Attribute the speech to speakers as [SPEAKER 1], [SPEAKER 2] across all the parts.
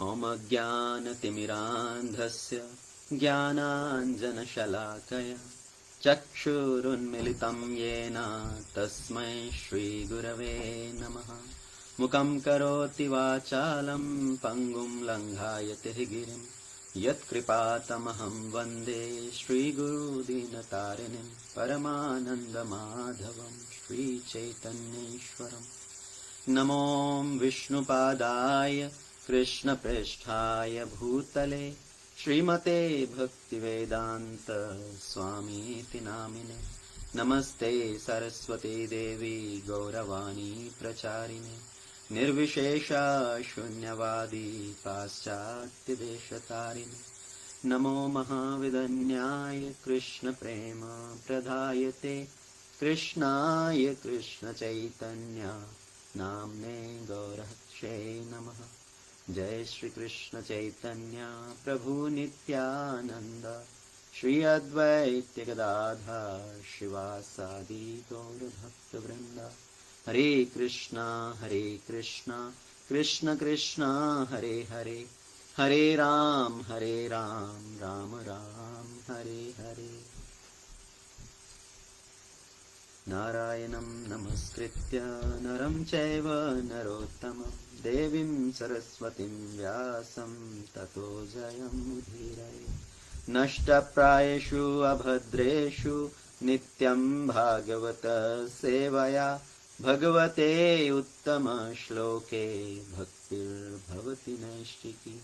[SPEAKER 1] Om Ajnanatimirandhasya Jnananjanashalakaya Chakshurunmilitam Yena Tasmai Shri Gurave Namaha Mukam Karoti Vachalam Pangum Langhayate Girim Yat Kripatamaham Vande Shri Guru Dinatarinim Paramananda Madhavam Shri Chaitanyeshwaram Namo Vishnupadaya Krishna Prishthaya Bhutale Srimate Bhaktivedanta Swami Namine Namaste Saraswati Devi Gauravani Pracharine Nirvishesha Shunyavadi Paschatya Deshatarine Namo Mahavidanyaya Krishna Prema Pradhayate Krishnaya Krishna Chaitanya Namne Gaurakshe Namaha Jai Shri Krishna Chaitanya Prabhu Nityananda Shri Advaita Gadadha Shivasadi Gaura Bhakta Vrinda Hare Krishna Krishna Krishna Hare Hare Hare Ram Ram Ram Hare Hare Narayanam Namaskritya Naram Chaiva Narottamam Devim Saraswatim Vyasam Tato Jayam Udhiraye Nashta Prayeshu Abhadreshu Nityam Bhagavata Sevaya Bhagavate Uttama Shloke Bhaktir Bhavati Naishtiki.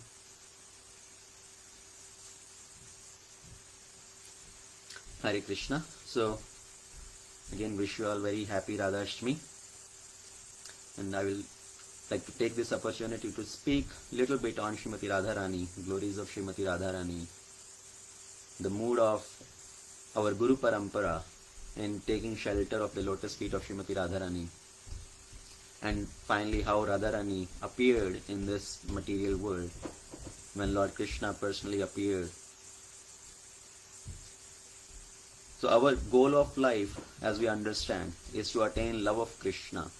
[SPEAKER 1] Hare Krishna. So again, wish you all very happy Radha Ashtmi, and I will like to take this opportunity to speak a little bit on Srimati Radha Rani, Glories of Srimati Radha Rani, the mood of our Guru Parampara in taking shelter of the lotus feet of Srimati Radha Rani, and finally how Radharani appeared in this material world when Lord Krishna personally appeared. So our goal of life, as we understand, is to attain love of Krishna.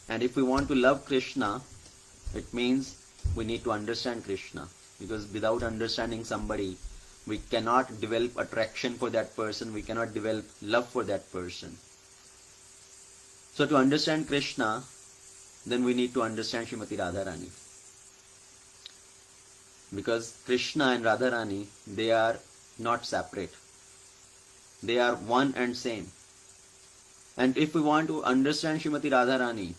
[SPEAKER 1] And if we want to love Krishna, it means we need to understand Krishna. Because without understanding somebody, we cannot develop attraction for that person, we cannot develop love for that person. So to understand Krishna, then we need to understand Srimati Radha Rani. Because Krishna and Radharani, they are not separate. They are one and same. And if we want to understand Srimati Radharani,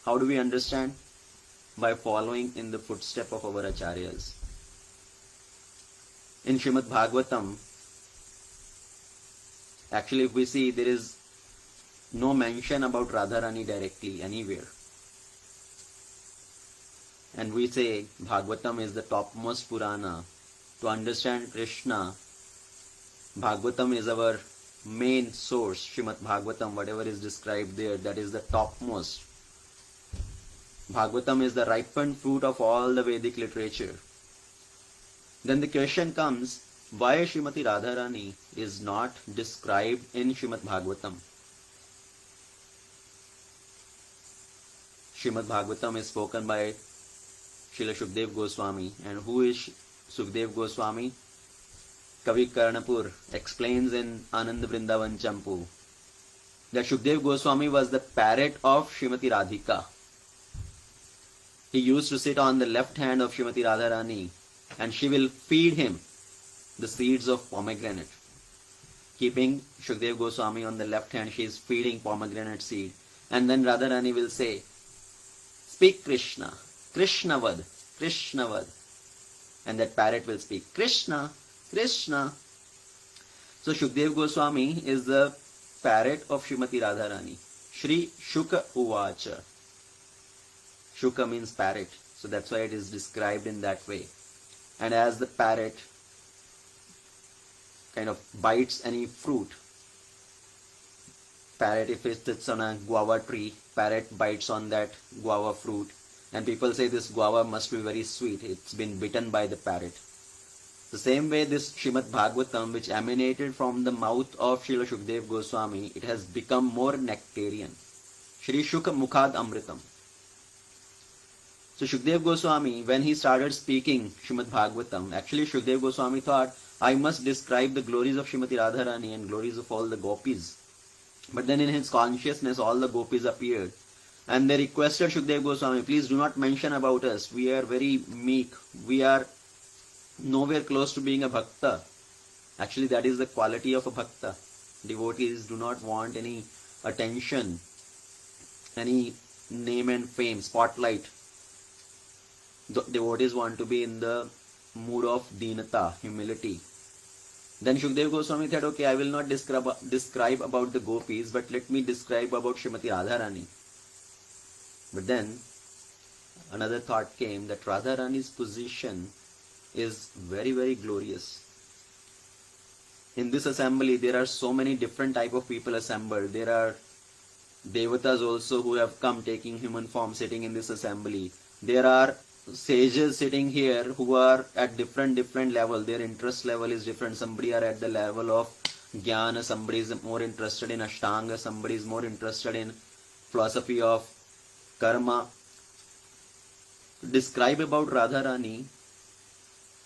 [SPEAKER 1] how do we understand? By following in the footstep of our acharyas. In Srimad Bhagavatam, actually if we see, there is no mention about Radharani directly anywhere. And we say Bhagavatam is the topmost Purana. To understand Krishna, Bhagavatam is our main source. Srimad Bhagavatam, whatever is described there, that is the topmost. Bhagavatam is the ripened fruit of all the Vedic literature. Then the question comes, why Srimati Radharani is not described in Srimad Bhagavatam? Srimad Bhagavatam is spoken by Srila Shukdev Goswami. And who is Shukdev Goswami? Kavi Karnapur explains in Anand Vrindavan Champu that Shukdev Goswami was the parrot of Srimati Radhika. He used to sit on the left hand of Srimati Radharani and she will feed him the seeds of pomegranate. Keeping Shukdev Goswami on the left hand, she is feeding pomegranate seed. And then Radharani will say, speak Krishna, Krishnavad, Krishnavad. And that parrot will speak, Krishna, Krishna. So Shukdev Goswami is the parrot of Srimati Radharani. Shri Shuka Uvacha. Shuka means parrot. So that's why it is described in that way. And as the parrot kind of bites any fruit, parrot, if it sits on a guava tree, parrot bites on that guava fruit. And people say this guava must be very sweet. It's been bitten by the parrot. The same way this Srimad Bhagavatam, which emanated from the mouth of Srila Shukdev Goswami, it has become more nectarian. Shri Shuka Mukhad Amritam. So Shukdev Goswami, when he started speaking Srimad Bhagavatam, actually Shukdev Goswami thought, I must describe the glories of Srimati Radha Rani and glories of all the gopis. But then in his consciousness, all the gopis appeared. And they requested Shukdev Goswami, please do not mention about us. We are very meek. We are nowhere close to being a bhakta. Actually, that is the quality of a bhakta. Devotees do not want any attention, any name and fame, spotlight. Devotees want to be in the mood of dinata, humility. Then Shukdev Goswami said, okay, I will not describe about the gopis, but let me describe about Srimati Radharani. But then another thought came that Radharani's position is very, very glorious. In this assembly, there are so many different type of people assembled. There are devatas also who have come taking human form sitting in this assembly. There are sages sitting here who are at different level. Their interest level is different. Somebody are at the level of jnana, somebody is more interested in ashtanga, somebody is more interested in philosophy of karma. To describe about Radharani,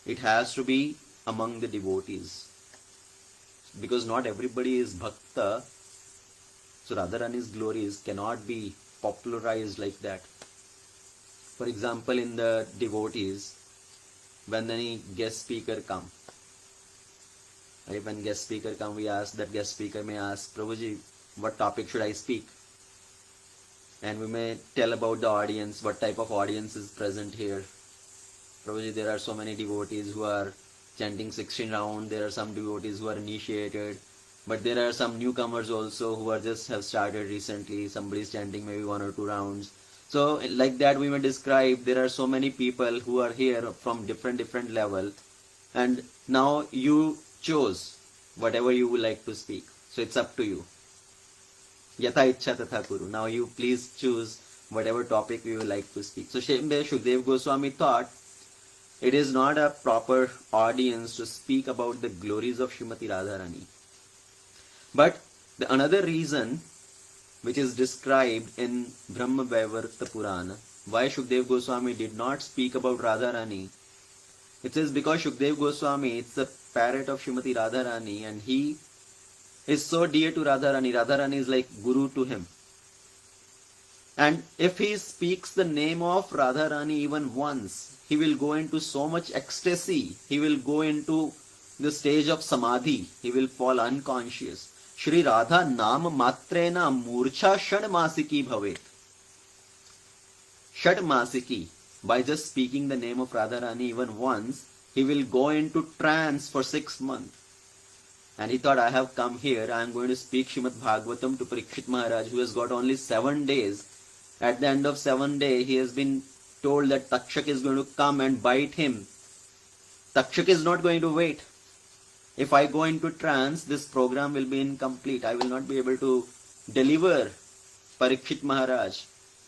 [SPEAKER 1] it has to be among the devotees, because not everybody is bhakta. So Radharani's glories cannot be popularized like that. For example, in the devotees, when any guest speaker come, right, when guest speaker come, we ask that guest speaker may ask, Prabhuji, what topic should I speak? And we may tell about the audience, what type of audience is present here. Prabhuji, there are so many devotees who are chanting 16 rounds. There are some devotees who are initiated, but there are some newcomers also who are just have started recently. Somebody is chanting maybe 1 or 2 rounds. So like that we may describe there are so many people who are here from different level, and now you chose whatever you would like to speak. So it's up to you. Yatha ichha tatha kuru. Now you please choose whatever topic you would like to speak. So Shukdev Goswami thought it is not a proper audience to speak about the glories of Srimati Radharani. But the another reason which is described in Brahma Vaivarta Purana, why Shukdev Goswami did not speak about Radharani, it is because Shukdev Goswami is the parrot of Srimati Radharani, and he is so dear to Radharani. Radharani is like guru to him. And if he speaks the name of Radharani even once, he will go into so much ecstasy. He will go into the stage of samadhi. He will fall unconscious. Shri Radha Nam Matrena Murcha Shad Masiki Bhavet. Shad Masiki. By just speaking the name of Radharani even once, he will go into trance for 6 months. And he thought, I have come here, I am going to speak Srimad Bhagavatam to Parikshit Maharaj, who has got only 7 days. At the end of 7 days, he has been told that Takshak is going to come and bite him. Takshak is not going to wait. If I go into trance, this program will be incomplete. I will not be able to deliver Parikshit Maharaj,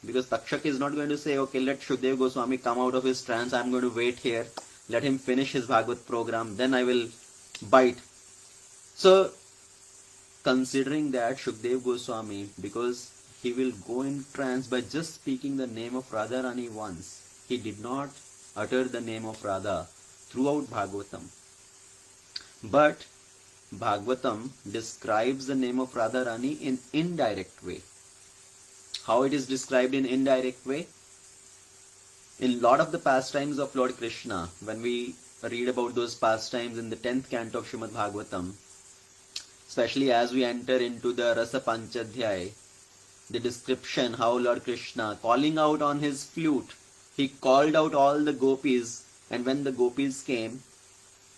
[SPEAKER 1] because Takshak is not going to say, okay, let Shukdev Goswami come out of his trance, I am going to wait here, let him finish his Bhagavat program, then I will bite. So, considering that Shukdev Goswami, because he will go in trance by just speaking the name of Radharani once, he did not utter the name of Radha throughout Bhagavatam. But Bhagavatam describes the name of Radharani in indirect way. How it is described in indirect way? In lot of the pastimes of Lord Krishna, when we read about those pastimes in the 10th canto of Srimad Bhagavatam, especially as we enter into the Rasa Panchadhyay, the description how Lord Krishna, calling out on his flute, he called out all the gopis, and when the gopis came,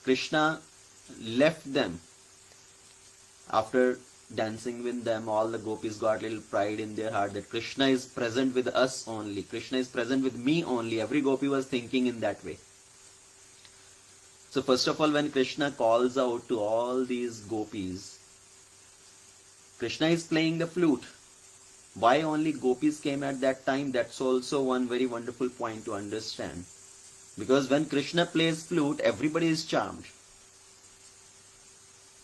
[SPEAKER 1] Krishna left them. After dancing with them, all the gopis got little pride in their heart that Krishna is present with us only. Krishna is present with me only. Every gopi was thinking in that way. So first of all, when Krishna calls out to all these gopis, Krishna is playing the flute. Why only gopis came at that time? That's also one very wonderful point to understand. Because when Krishna plays flute, everybody is charmed.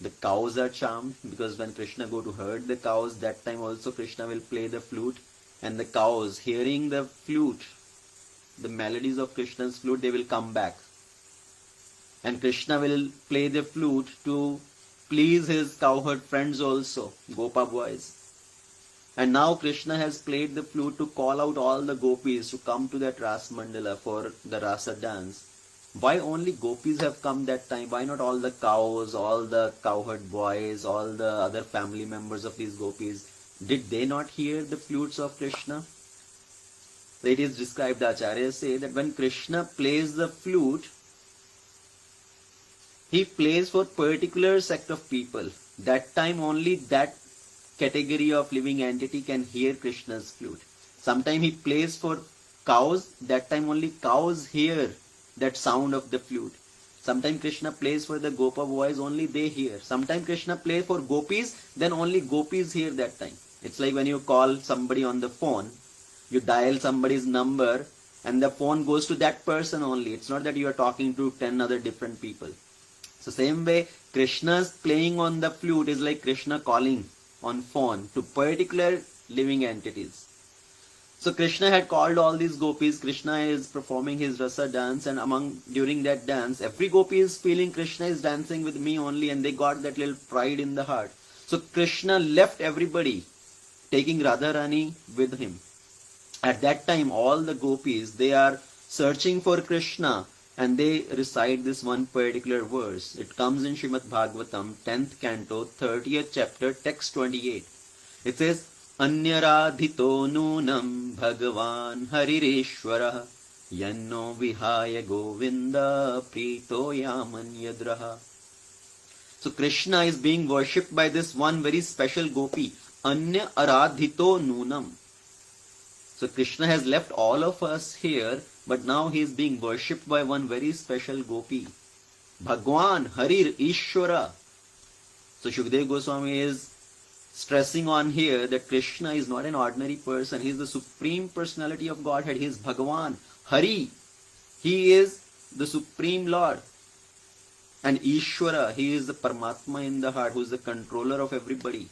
[SPEAKER 1] The cows are charmed, because when Krishna go to herd the cows, that time also Krishna will play the flute, and the cows, hearing the flute, the melodies of Krishna's flute, they will come back. And Krishna will play the flute to please his cowherd friends also, Gopa boys. And now Krishna has played the flute to call out all the gopis to come to that Ras Mandala for the Rasa dance. Why only gopis have come that time? Why not all the cows, all the cowherd boys, all the other family members of these gopis? Did they not hear the flutes of Krishna? It is described, the acharyas say, that when Krishna plays the flute, he plays for particular sect of people. That time only that category of living entity can hear Krishna's flute. Sometimes he plays for cows, that time only cows hear that sound of the flute. Sometimes Krishna plays for the Gopa boys, only they hear. Sometimes Krishna plays for gopis, then only gopis hear that time. It's like when you call somebody on the phone, you dial somebody's number and the phone goes to that person only. It's not that you are talking to 10 other different people. So same way, Krishna's playing on the flute is like Krishna calling on phone to particular living entities. So Krishna had called all these gopis. Krishna is performing his rasa dance, and during that dance, every gopi is feeling Krishna is dancing with me only, and they got that little pride in the heart. So Krishna left everybody, taking Radharani with him. At that time, all the gopis, they are searching for Krishna, and they recite this one particular verse. It comes in Srimad Bhagavatam, 10th canto, 30th chapter, text 28. It says, Anyaradhito nunam bhagavan harireshwara yanno vihaya govinda prito yamanyadraha. So Krishna is being worshipped by this one very special gopi, Anya aradhito nunam. So Krishna has left all of us here, but now he is being worshipped by one very special gopi, Bhagwan Harir Ishwara. So Shukdev Goswami is stressing on here that Krishna is not an ordinary person. He is the Supreme Personality of Godhead. He is Bhagwan, Hari. He is the Supreme Lord. And Ishwara, he is the Paramatma in the heart, who is the controller of everybody.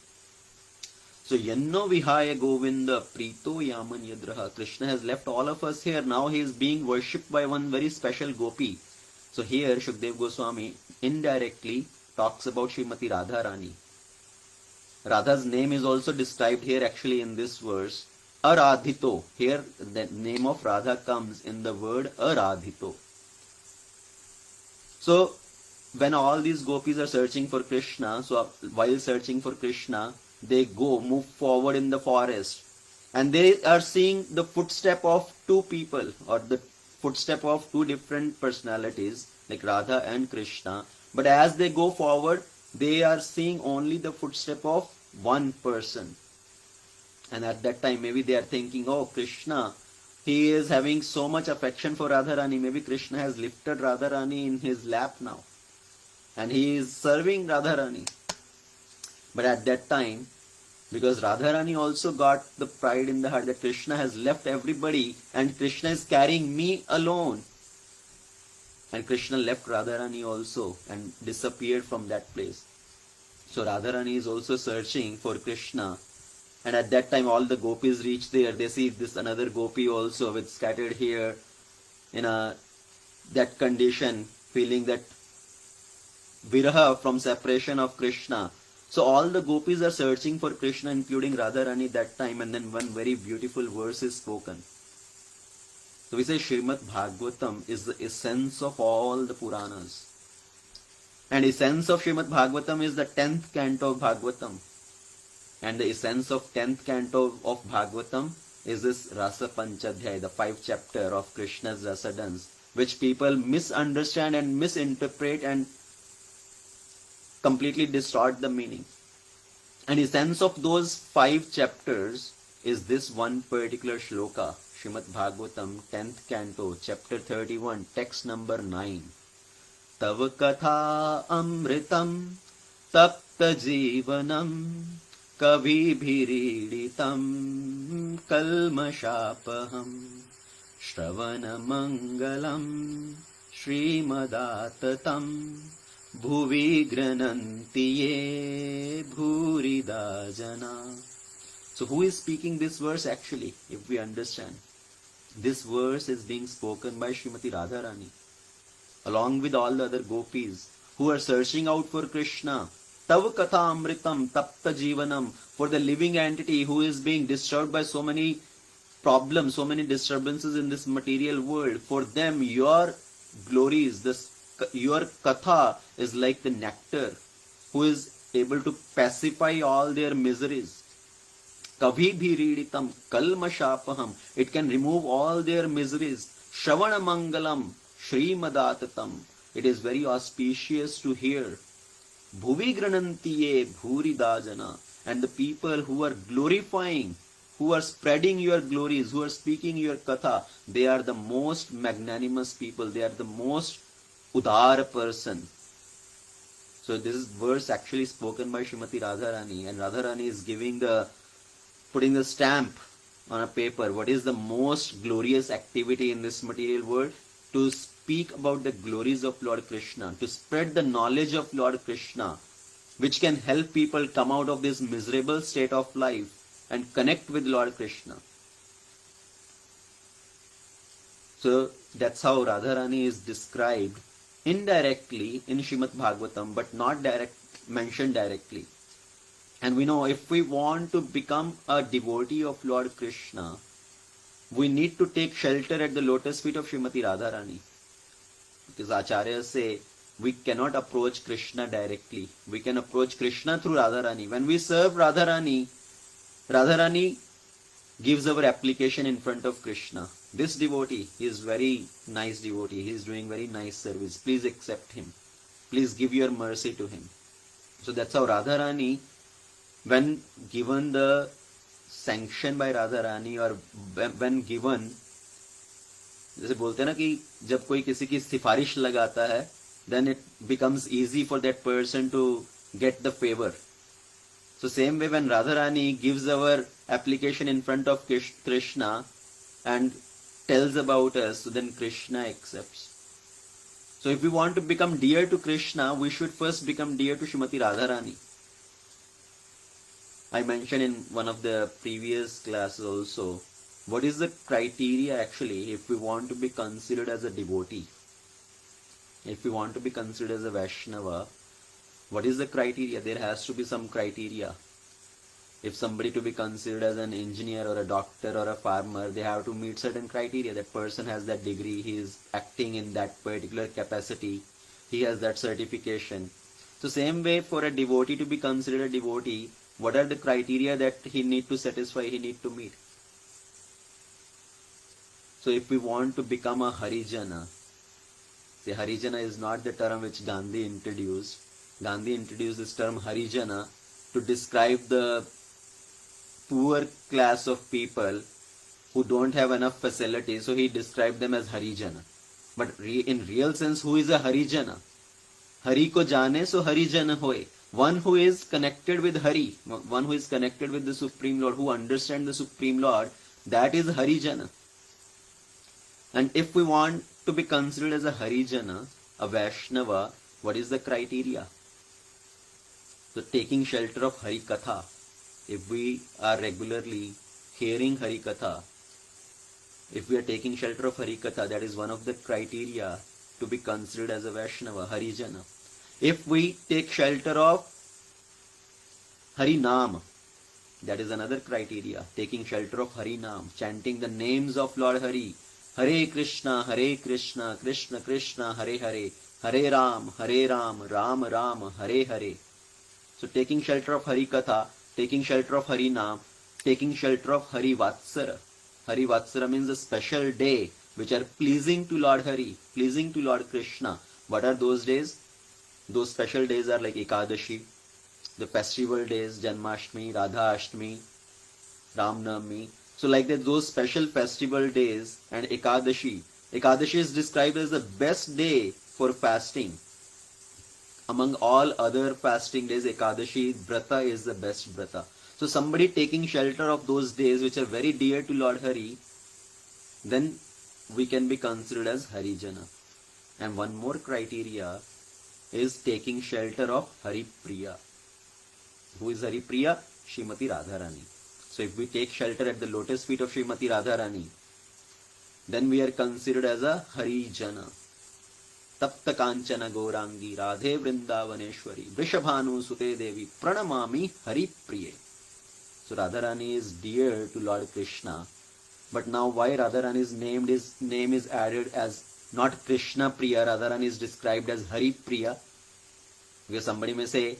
[SPEAKER 1] So Yanno Vihaya Govinda Prito Yaman Yadraha. Krishna has left all of us here. Now he is being worshipped by one very special gopi. So here Shukdev Goswami indirectly talks about Srimati Radha Rani. Radha's name is also described here actually in this verse. Aradhito. Here the name of Radha comes in the word Aradhito. So when all these gopis are searching for Krishna, so while searching for Krishna, they move forward in the forest, and they are seeing the footstep of two people, or the footstep of two different personalities, like Radha and Krishna. But as they go forward, they are seeing only the footstep of one person. And at that time, maybe they are thinking, oh, Krishna, he is having so much affection for Radharani. Maybe Krishna has lifted Radharani in his lap now, and he is serving Radharani. But at that time, because Radharani also got the pride in the heart that Krishna has left everybody and Krishna is carrying me alone. And Krishna left Radharani also and disappeared from that place. So Radharani is also searching for Krishna. And at that time all the gopis reach there. They see this another gopi also with scattered hair in that condition, feeling that viraha from separation of Krishna. So all the gopis are searching for Krishna, including Radharani that time, and then one very beautiful verse is spoken. So we say Srimad Bhagavatam is the essence of all the Puranas. And essence of Srimad Bhagavatam is the 10th canto of Bhagavatam. And the essence of 10th canto of Bhagavatam is this Rasa Panchadhyay, the 5th chapter of Krishna's Rasa dance, which people misunderstand and misinterpret and completely distort the meaning. And the essence of those 5 chapters is this one particular shloka, Srimad Bhagavatam, 10th canto, chapter 31, text number 9. Tava katha amritam tapta jivanam kavi bhiriditam kalmashapaham shravana mangalam shrimadatam Bhuvi granantiye bhurida jana. So who is speaking this verse actually, if we understand? This verse is being spoken by Srimati Radha Rani, along with all the other gopis who are searching out for Krishna. Tav Katha Amritam Tapta Jivanam, for the living entity who is being disturbed by so many problems, so many disturbances in this material world. For them, your glories, your Katha is like the nectar who is able to pacify all their miseries. Kabhi bhi riditam kalmashapaham, it can remove all their miseries. Shravana mangalam shrimadatam, it is very auspicious to hear. Bhuvi granantiye bhuridajana, and the people who are glorifying, who are spreading your glories, who are speaking your katha, they are the most magnanimous people, they are the most udar person. So this is verse actually spoken by Srimati Radharani, and Radharani is putting the stamp on a paper. What is the most glorious activity in this material world? To speak about the glories of Lord Krishna, to spread the knowledge of Lord Krishna, which can help people come out of this miserable state of life and connect with Lord Krishna. So that's how Radharani is described indirectly in Srimad Bhagavatam, but not mentioned directly. And we know if we want to become a devotee of Lord Krishna, we need to take shelter at the lotus feet of Srimati Radharani. Because Acharyas say we cannot approach Krishna directly. We can approach Krishna through Radharani. When we serve Radharani, Radharani gives our application in front of Krishna. This devotee, he is very nice devotee. He is doing very nice service. Please accept him. Please give your mercy to him. So that's how Radharani, when given the sanction by Radharani, or when given, जैसे बोलते हैं ना कि जब कोई किसी की सिफारिश लगाता है, then it becomes easy for that person to get the favor. So same way when Radharani gives our application in front of Krishna and tells about us, so then Krishna accepts. So if we want to become dear to Krishna, we should first become dear to Srimati Radharani. I mentioned in one of the previous classes also, what is the criteria actually if we want to be considered as a devotee? If we want to be considered as a Vaishnava, what is the criteria? There has to be some criteria. If somebody to be considered as an engineer or a doctor or a farmer, they have to meet certain criteria. That person has that degree, he is acting in that particular capacity, he has that certification. So same way for a devotee to be considered a devotee, what are the criteria that he need to satisfy, he need to meet? So if we want to become a Harijana, see, Harijana is not the term which Gandhi introduced. Gandhi introduced this term Harijana to describe the poor class of people who don't have enough facilities, so he described them as Harijana. But in real sense, who is a Harijana? Hari ko jane so Harijana hoy. One who is connected with Hari, one who is connected with the Supreme Lord, who understands the Supreme Lord, that is Harijana. And if we want to be considered as a Harijana, a Vaishnava, what is the criteria? So taking shelter of Hari Katha. If we are regularly hearing Hari Katha, if we are taking shelter of Hari Katha, that is one of the criteria to be considered as a Vaishnava, Harijana. If we take shelter of Hari Nam, that is another criteria, taking shelter of Hari Nam, chanting the names of Lord Hari, Hare Krishna, Krishna Krishna, Hare Hare, Hare Ram, Ram Ram, Hare Hare. So taking shelter of Hari Katha, taking shelter of Hari Nam, taking shelter of Hari Vatsara. Hari Vatsara means a special day which are pleasing to Lord Hari, pleasing to Lord Krishna. What are those days? Those special days are like Ekadashi, the festival days, Janmashtami, Radha Ashtmi, Ram Navami. So like that, those special festival days and Ekadashi. Ekadashi is described as the best day for fasting. Among all other fasting days, Ekadashi Vrata is the best Vrata. So somebody taking shelter of those days which are very dear to Lord Hari, then we can be considered as Harijana. And one more criteria is taking shelter of Hari Priya. Who is Hari Priya? Srimati Radha Rani. So if we take shelter at the lotus feet of Srimati Radha Rani, then we are considered as a Harijana. Tapta Kanchana Gaurangi Radhe Vrindavaneshwari Vrishabhanu Sute Devi Pranamami Hari Priye. So Radharani is dear to Lord Krishna. But now why Radharani's name is added as not Krishna Priya, Radharani is described as Hari Priya? Because somebody may say,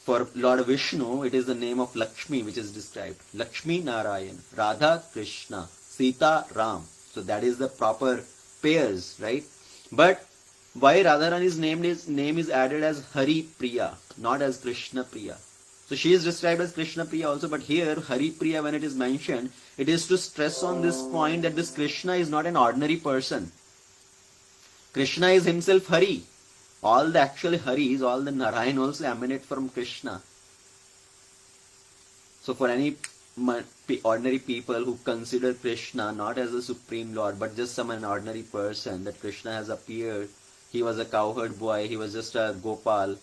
[SPEAKER 1] for Lord Vishnu, it is the name of Lakshmi which is described. Lakshmi Narayan, Radha Krishna, Sita Ram. So that is the proper pairs, right? But why Radharani's name is added as Hari Priya, not as Krishna Priya? So she is described as Krishna Priya also, but here Hari Priya, when it is mentioned, it is to stress on this point that this Krishna is not an ordinary person. Krishna is himself Hari. All the actual Haris, all the Narayan also emanate from Krishna. So for any ordinary people who consider Krishna not as a supreme lord but just some an ordinary person, that Krishna has appeared, he was a cowherd boy, he was just a Gopal,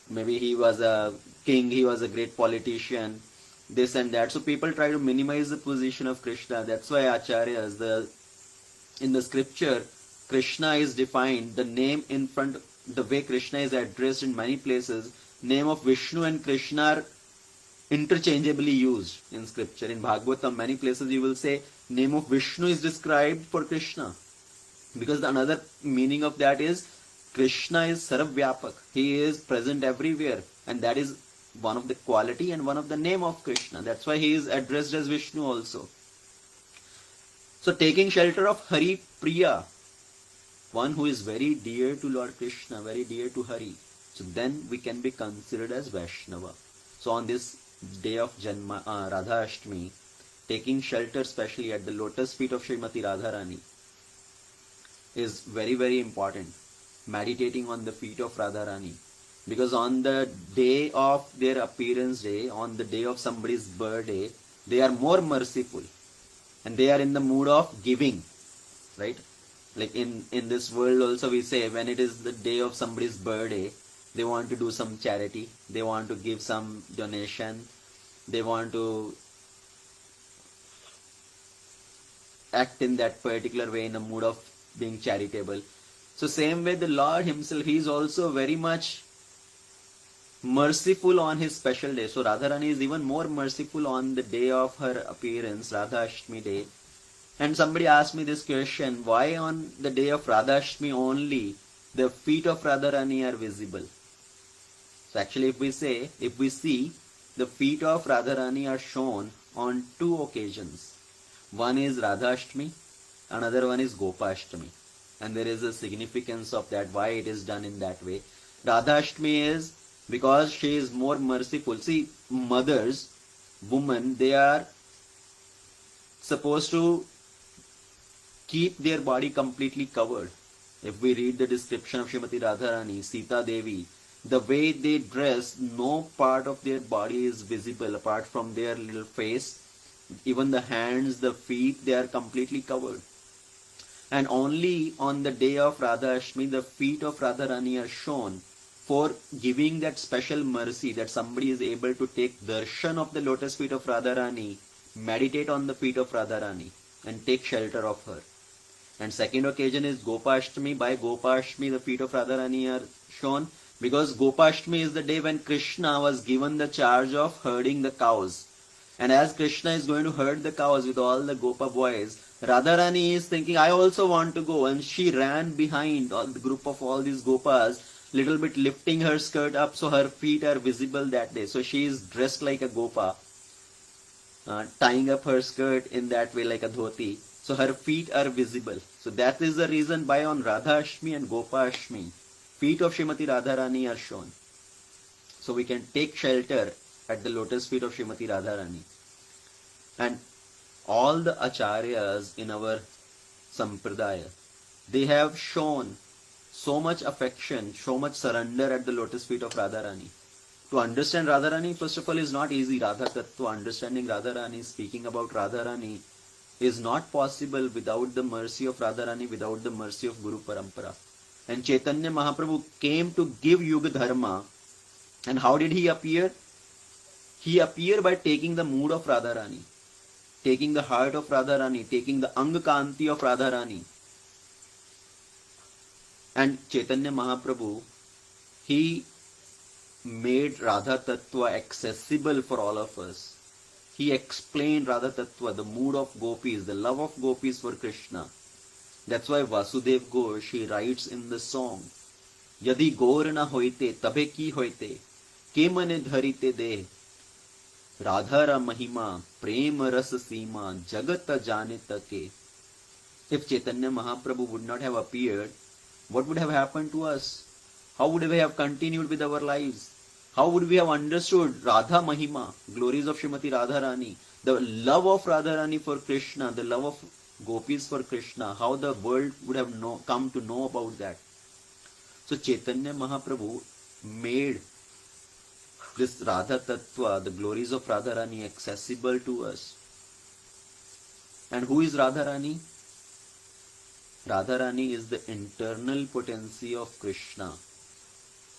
[SPEAKER 1] maybe he was a king, he was a great politician, this and that. So people try to minimize the position of Krishna. That's why Acharyas, in the scripture, Krishna is defined, the name in front, the way Krishna is addressed in many places, name of Vishnu and Krishna are interchangeably used in scripture. In Bhagavatam, many places you will say name of Vishnu is described for Krishna. Because the another meaning of that is Krishna is Sarvvyapak. He is present everywhere. And that is one of the quality and one of the name of Krishna. That's why he is addressed as Vishnu also. So taking shelter of Hari Priya, one who is very dear to Lord Krishna, very dear to Hari, so then we can be considered as Vaishnava. So on this day of Radha Ashtmi, taking shelter especially at the lotus feet of Srimati Radha Rani is very, very important. Meditating on the feet of Radharani. Because on the day of their appearance day, on the day of somebody's birthday, they are more merciful. And they are in the mood of giving. Right? Like in this world also we say, when it is the day of somebody's birthday, they want to do some charity. They want to give some donation. They want to act in that particular way in a mood of being charitable. So same way the Lord himself, he is also very much merciful on his special day. So Radharani is even more merciful on the day of her appearance, Radha Ashtmi day. And somebody asked me this question, why on the day of Radha Ashtmi only the feet of Radharani are visible? So actually if we see the feet of Radharani are shown on two occasions. One is Radha Ashtmi, another one is Gopa Ashtmi. And there is a significance of that, why it is done in that way. Radha Ashtmi is because she is more merciful. See, mothers, women, they are supposed to keep their body completely covered. If we read the description of Srimati Radharani, Sita Devi, the way they dress, no part of their body is visible apart from their little face. Even the hands, the feet, they are completely covered. And only on the day of Radha Ashtmi, the feet of Radharani are shown for giving that special mercy that somebody is able to take darshan of the lotus feet of Radharani, meditate on the feet of Radharani and take shelter of her. And second occasion is Gopa Ashtmi. By Gopa Ashtmi, the feet of Radharani are shown because Gopa Ashtmi is the day when Krishna was given the charge of herding the cows. And as Krishna is going to herd the cows with all the Gopa boys, Radharani is thinking, I also want to go. And she ran behind the group of all these Gopas, little bit lifting her skirt up so her feet are visible that day. So she is dressed like a Gopa, tying up her skirt in that way like a dhoti. So her feet are visible. So that is the reason why on Radha Ashtmi and Gopa Ashtmi, feet of Srimati Radharani are shown. So we can take shelter at the lotus feet of Srimati Radharani. And all the acharyas in our sampradaya, they have shown so much affection, so much surrender at the lotus feet of Radharani. To understand Radharani, first of all, is not easy. Radha Tattva, understanding Radharani, speaking about Radharani, is not possible without the mercy of Radharani, without the mercy of Guru Parampara. And Chaitanya Mahaprabhu came to give Yuga Dharma. And how did he appear? He appeared by taking the mood of Radharani. taking the heart of Radharani, taking the Anga Kanti of Radharani. And Chaitanya Mahaprabhu, he made Radha Tattva accessible for all of us. He explained Radha Tattva, the mood of gopis, the love of gopis for Krishna. That's why Vasudev Ghosh, he writes in the song, Yadi gaur na hoite, tabe ki hoite, ke mane dharite de, Radhara mahima, prema rasa seema, jagata janita ke. If Chaitanya Mahaprabhu would not have appeared, what would have happened to us? How would we have continued with our lives? How would we have understood Radha Mahima, glories of Srimati Radha Rani, the love of Radha Rani for Krishna, the love of gopis for Krishna, how the world would have come to know about that. So Chaitanya Mahaprabhu made this Radha Tattva, the glories of Radha Rani, accessible to us. And who is Radha Rani? Radha Rani is the internal potency of Krishna.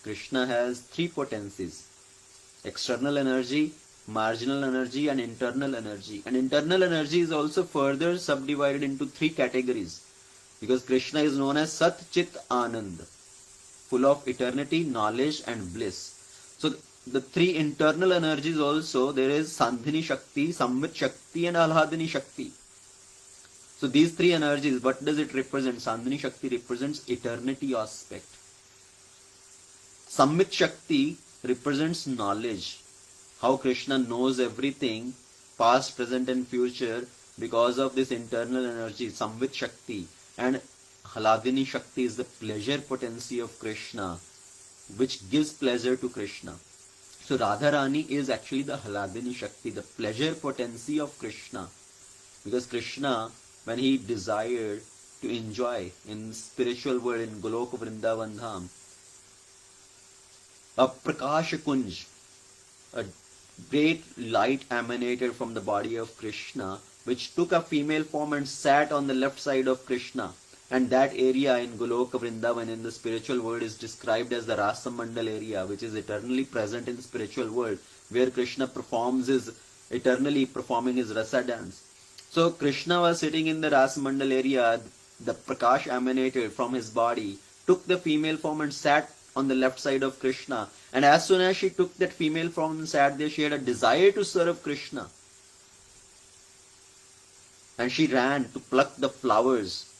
[SPEAKER 1] Krishna has three potencies: external energy, marginal energy, and internal energy. And internal energy is also further subdivided into three categories, because Krishna is known as Sat Chit Anand, full of eternity, knowledge, and bliss. So the three internal energies also, there is Sandhini Shakti, Samvit Shakti, and Alhadini Shakti. So these three energies, what does it represent? Sandhini Shakti represents eternity aspect. Samvit Shakti represents knowledge, how Krishna knows everything, past, present, and future, because of this internal energy, Samvit Shakti. And Haladini Shakti is the pleasure potency of Krishna, which gives pleasure to Krishna. So Radharani is actually the Haladini Shakti, the pleasure potency of Krishna. Because Krishna, when he desired to enjoy in spiritual world, in Goloka Vrindavan Dham, a Prakash Kunj, a great light emanated from the body of Krishna, which took a female form and sat on the left side of Krishna. And that area in Goloka Vrindavan in the spiritual world is described as the Rasa Mandal area, which is eternally present in the spiritual world, where Krishna eternally performing his rasa dance. So Krishna was sitting in the Rasa Mandal area, the Prakash emanated from his body, took the female form and sat on the left side of Krishna. And as soon as she took that female form and sat there, she had a desire to serve Krishna. And she ran to pluck the flowers.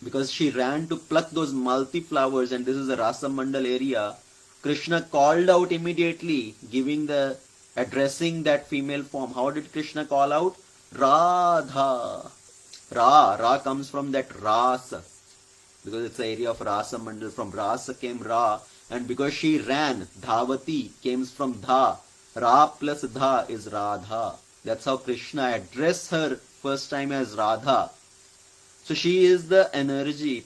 [SPEAKER 1] Because she ran to pluck those multi flowers, and this is the Rasa Mandal area, Krishna called out immediately, addressing that female form. How did Krishna call out? Radha. Ra comes from that Rasa, because it's the area of Rasa Mandal. From Rasa came Ra, and because she ran, Dhavati came from Dha. Ra plus Dha is Radha. That's how Krishna addressed her first time as Radha. So she is the energy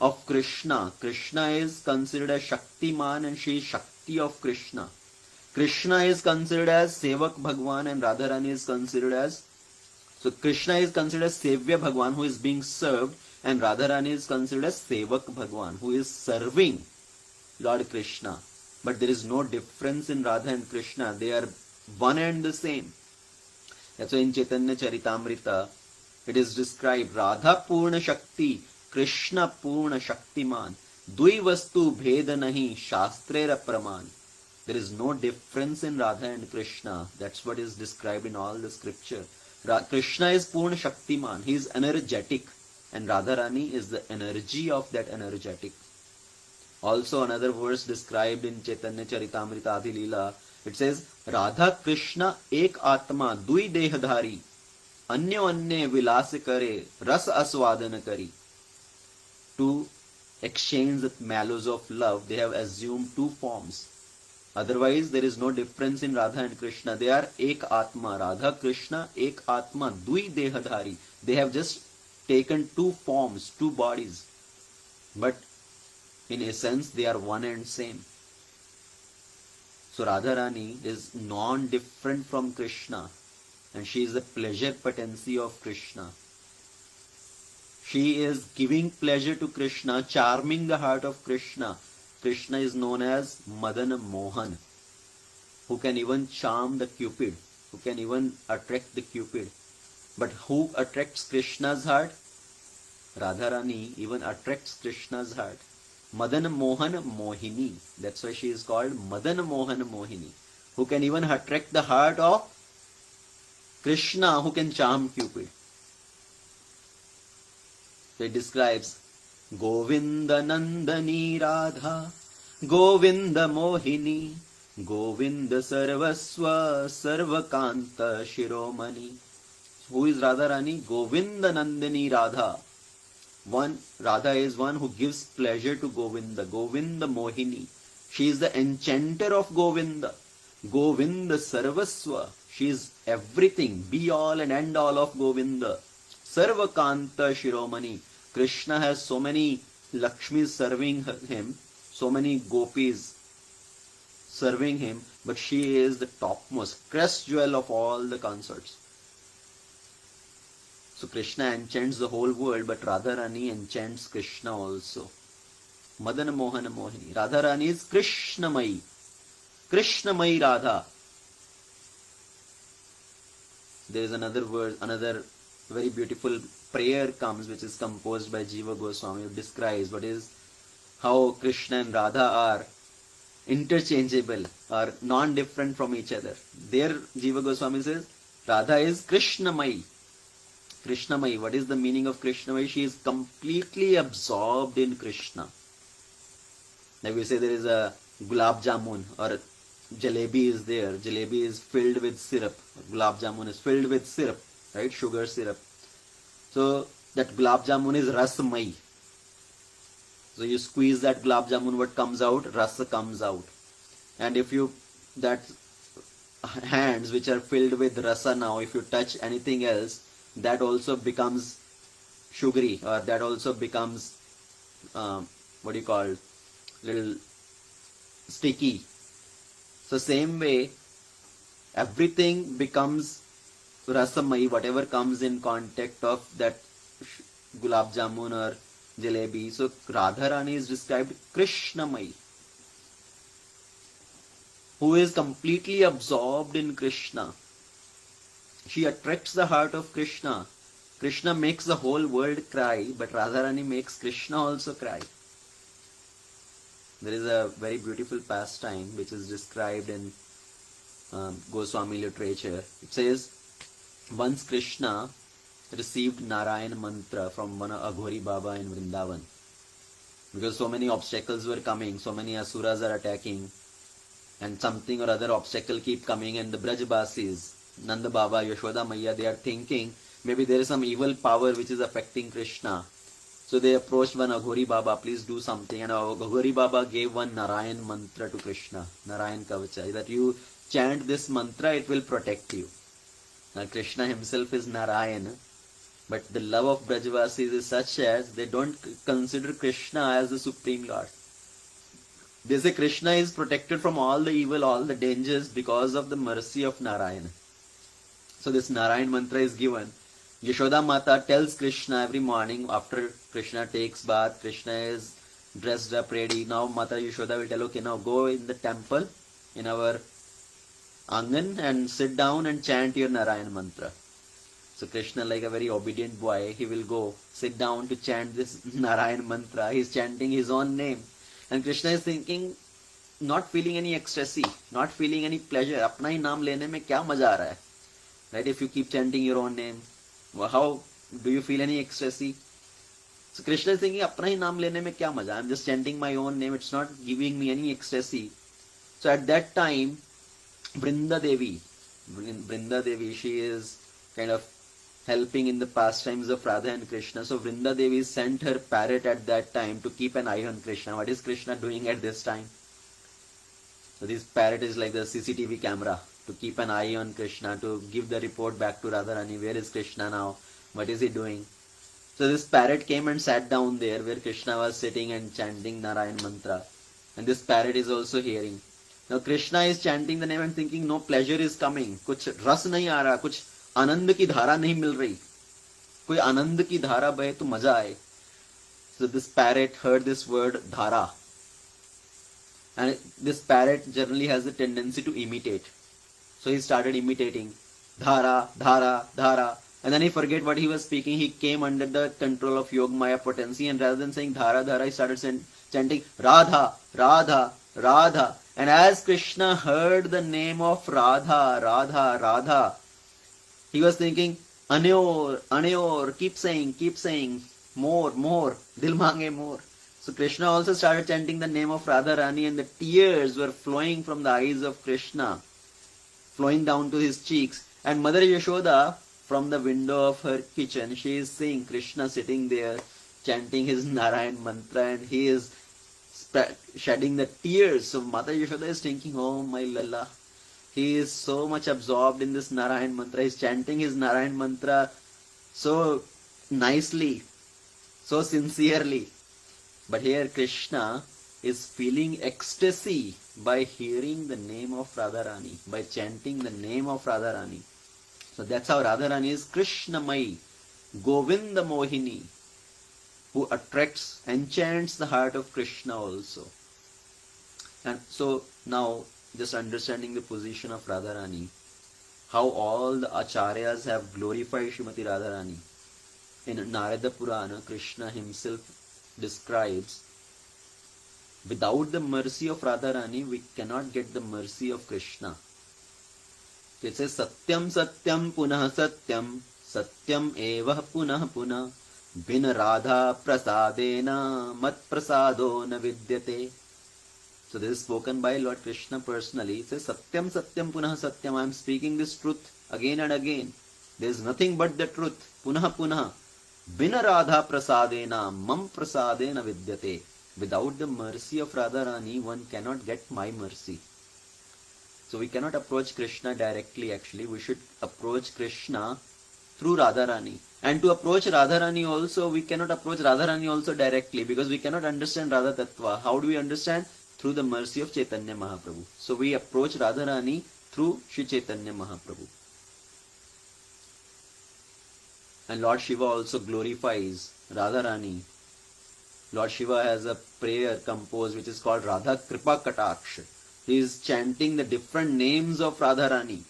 [SPEAKER 1] of Krishna. Krishna is considered as Shaktiman, and she is Shakti of Krishna. Krishna is considered as Sevak Bhagwan, and Radharani is considered as... So Krishna is considered as Sevya Bhagwan, who is being served, and Radharani is considered as Sevak Bhagwan, who is serving Lord Krishna. But there is no difference in Radha and Krishna. They are one and the same. That's why in Chaitanya Charitamrita, it is described, Radha Purna Shakti, Krishna Purna Shaktiman, Dui Vastu Bheda Nahi, Shastrera Praman. There is no difference in Radha and Krishna. That's what is described in all the scripture. Krishna is Purna Shaktiman, he is energetic, and Radharani is the energy of that energetic. Also another verse described in Chaitanya Charitamrita Adi Leela, it says, Radha Krishna Ek Atma Dui Dehadhari, Anyo Anye Vilase Kare, Ras Aswadana Kari. To exchange the mallows of love, they have assumed two forms. Otherwise, there is no difference in Radha and Krishna. They are Ek Atma. Radha Krishna Ek Atma Dui Dehadhari. They have just taken two forms, two bodies. But in essence, they are one and same. So Radharani is non-different from Krishna, and she is the pleasure potency of Krishna. She is giving pleasure to Krishna, charming the heart of Krishna. Krishna is known as Madana Mohan, who can even charm the Cupid. who can even attract the Cupid. But who attracts Krishna's heart? Radharani even attracts Krishna's heart. Madan Mohan Mohini. That's why she is called Madan Mohan Mohini. Who can even attract the heart of Krishna, who can charm Cupid. So it describes Govinda Nandani Radha, Govinda Mohini, Govinda Sarvaswa Sarvakanta Shiromani. Who is Radharani? Govinda Nandani Radha. One Radha is one who gives pleasure to Govinda. Govinda Mohini. She is the enchanter of Govinda. Govinda Sarvaswa. She is everything, be all and end all of Govinda. Sarvakanta Shiromani. Krishna has so many Lakshmis serving him, so many gopis serving him, but she is the topmost, crest jewel of all the consorts. So Krishna enchants the whole world, but Radharani enchants Krishna also. Madan Mohana Mohini. Radharani is Krishnamai. Krishnamai Radha. There is another word, another very beautiful prayer comes, which is composed by Jiva Goswami, who describes what is how Krishna and Radha are interchangeable, are non-different from each other. There Jiva Goswami says Radha is Krishnamai. Krishnamai. What is the meaning of Krishnamai? She is completely absorbed in Krishna. Like we say there is a gulab jamun or jalebi is there. Jalebi is filled with syrup. Gulab jamun is filled with syrup, right? Sugar syrup. So that gulab jamun is rasmai. So you squeeze that gulab jamun, what comes out? Rasa comes out. And if you, that hands which are filled with rasa now, if you touch anything else, that also becomes sugary, or that also becomes, what do you call, little sticky. So same way, everything becomes rasamai, whatever comes in contact of that gulab jamun or jalebi. So Radharani is described Krishnamai, who is completely absorbed in Krishna. She attracts the heart of Krishna. Krishna makes the whole world cry, but Radharani makes Krishna also cry. There is a very beautiful pastime which is described in Goswami literature. It says, once Krishna received Narayan mantra from one Aghori Baba in Vrindavan. Because so many obstacles were coming, so many asuras are attacking, and something or other obstacle keep coming, and the Brajbasis, Nanda Baba, Yashoda Maiya, they are thinking maybe there is some evil power which is affecting Krishna. So they approached one Aghori Baba, please do something. And Aghori Baba gave one Narayan mantra to Krishna, Narayan Kavacha, that you chant this mantra, it will protect you. Now Krishna himself is Narayana, but the love of Brajvasis is such as they don't consider Krishna as the Supreme Lord. They say Krishna is protected from all the evil, all the dangers because of the mercy of Narayana. So this Narayan mantra is given. Yashoda Mata tells Krishna every morning after Krishna takes bath, Krishna is dressed up, ready. Now Mata Yashoda will tell, okay, now go in the temple, in our Angan, and sit down and chant your Narayan mantra. So Krishna, like a very obedient boy, he will go sit down to chant this Narayan mantra. He is chanting his own name. And Krishna is thinking, not feeling any ecstasy, not feeling any pleasure. Apna hi naam lene mein kya maza aa raha hai? Right? If you keep chanting your own name, how do you feel any ecstasy? So Krishna is thinking, apna hi naam lene mein kya maza? I'm just chanting my own name. It's not giving me any ecstasy. So at that time, Vrinda Devi, she is kind of helping in the pastimes of Radha and Krishna. So Vrinda Devi sent her parrot at that time to keep an eye on Krishna. What is Krishna doing at this time? So this parrot is like the CCTV camera to keep an eye on Krishna, to give the report back to Radharani. Where is Krishna now? What is he doing? So this parrot came and sat down there where Krishna was sitting and chanting Narayan mantra. And this parrot is also hearing. Now Krishna is chanting the name and thinking, no pleasure is coming. Kuch ras nahi aa raha, kuch आनंद की धारा नहीं मिल रही, कोई आनंद की धारा बहे तो मजा आए. So this parrot heard this word dhara, and this parrot generally has a tendency to imitate. So he started imitating Dhara, Dhara, Dhara. And then he forget what he was speaking. He came under the control of Yogamaya potency, and rather than saying Dhara, Dhara, he started chanting Radha, Radha, Radha. And as Krishna heard the name of Radha, Radha, Radha, he was thinking, Anyor, Anyor, keep saying, more, more, Dil mange more. So Krishna also started chanting the name of Radharani, and the tears were flowing from the eyes of Krishna, flowing down to his cheeks. And Mother Yashoda, from the window of her kitchen, she is seeing Krishna sitting there, chanting his Narayan mantra, and he is shedding the tears. So Mother Yashoda is thinking, oh my Lalla, he is so much absorbed in this Narayan mantra. He is chanting his Narayan mantra so nicely, so sincerely. But here Krishna is feeling ecstasy by hearing the name of Radharani, by chanting the name of Radharani. So that's how Radharani is Krishnamai, Govinda Mohini, who attracts, enchants the heart of Krishna also. And so now, just understanding the position of Radharani, how all the acharyas have glorified Srimati Radharani. In Narada Purana, Krishna himself describes, without the mercy of Radharani, we cannot get the mercy of Krishna. It says, Satyam Satyam Punah Satyam, Satyam Eva Punah Punah, Bin Radha Prasadena Mat Prasado Na Vidyate. So this is spoken by Lord Krishna personally. It says, Satyam Satyam Punah Satyam. I am speaking this truth again and again. There is nothing but the truth. Punah Punah. Bina Radha Prasadena Mam Prasadena Vidyate. Without the mercy of Radharani, one cannot get my mercy. So we cannot approach Krishna directly actually. We should approach Krishna through Radharani. And to approach Radharani also, we cannot approach Radharani also directly, because we cannot understand Radha Tattva. How do we understand? Through the mercy of Chaitanya Mahaprabhu. So we approach Radharani through Shri Chaitanya Mahaprabhu. And Lord Shiva also glorifies Radharani. Lord Shiva has a prayer composed which is called Radha Kripa Kataksha. He is chanting the different names of Radharani.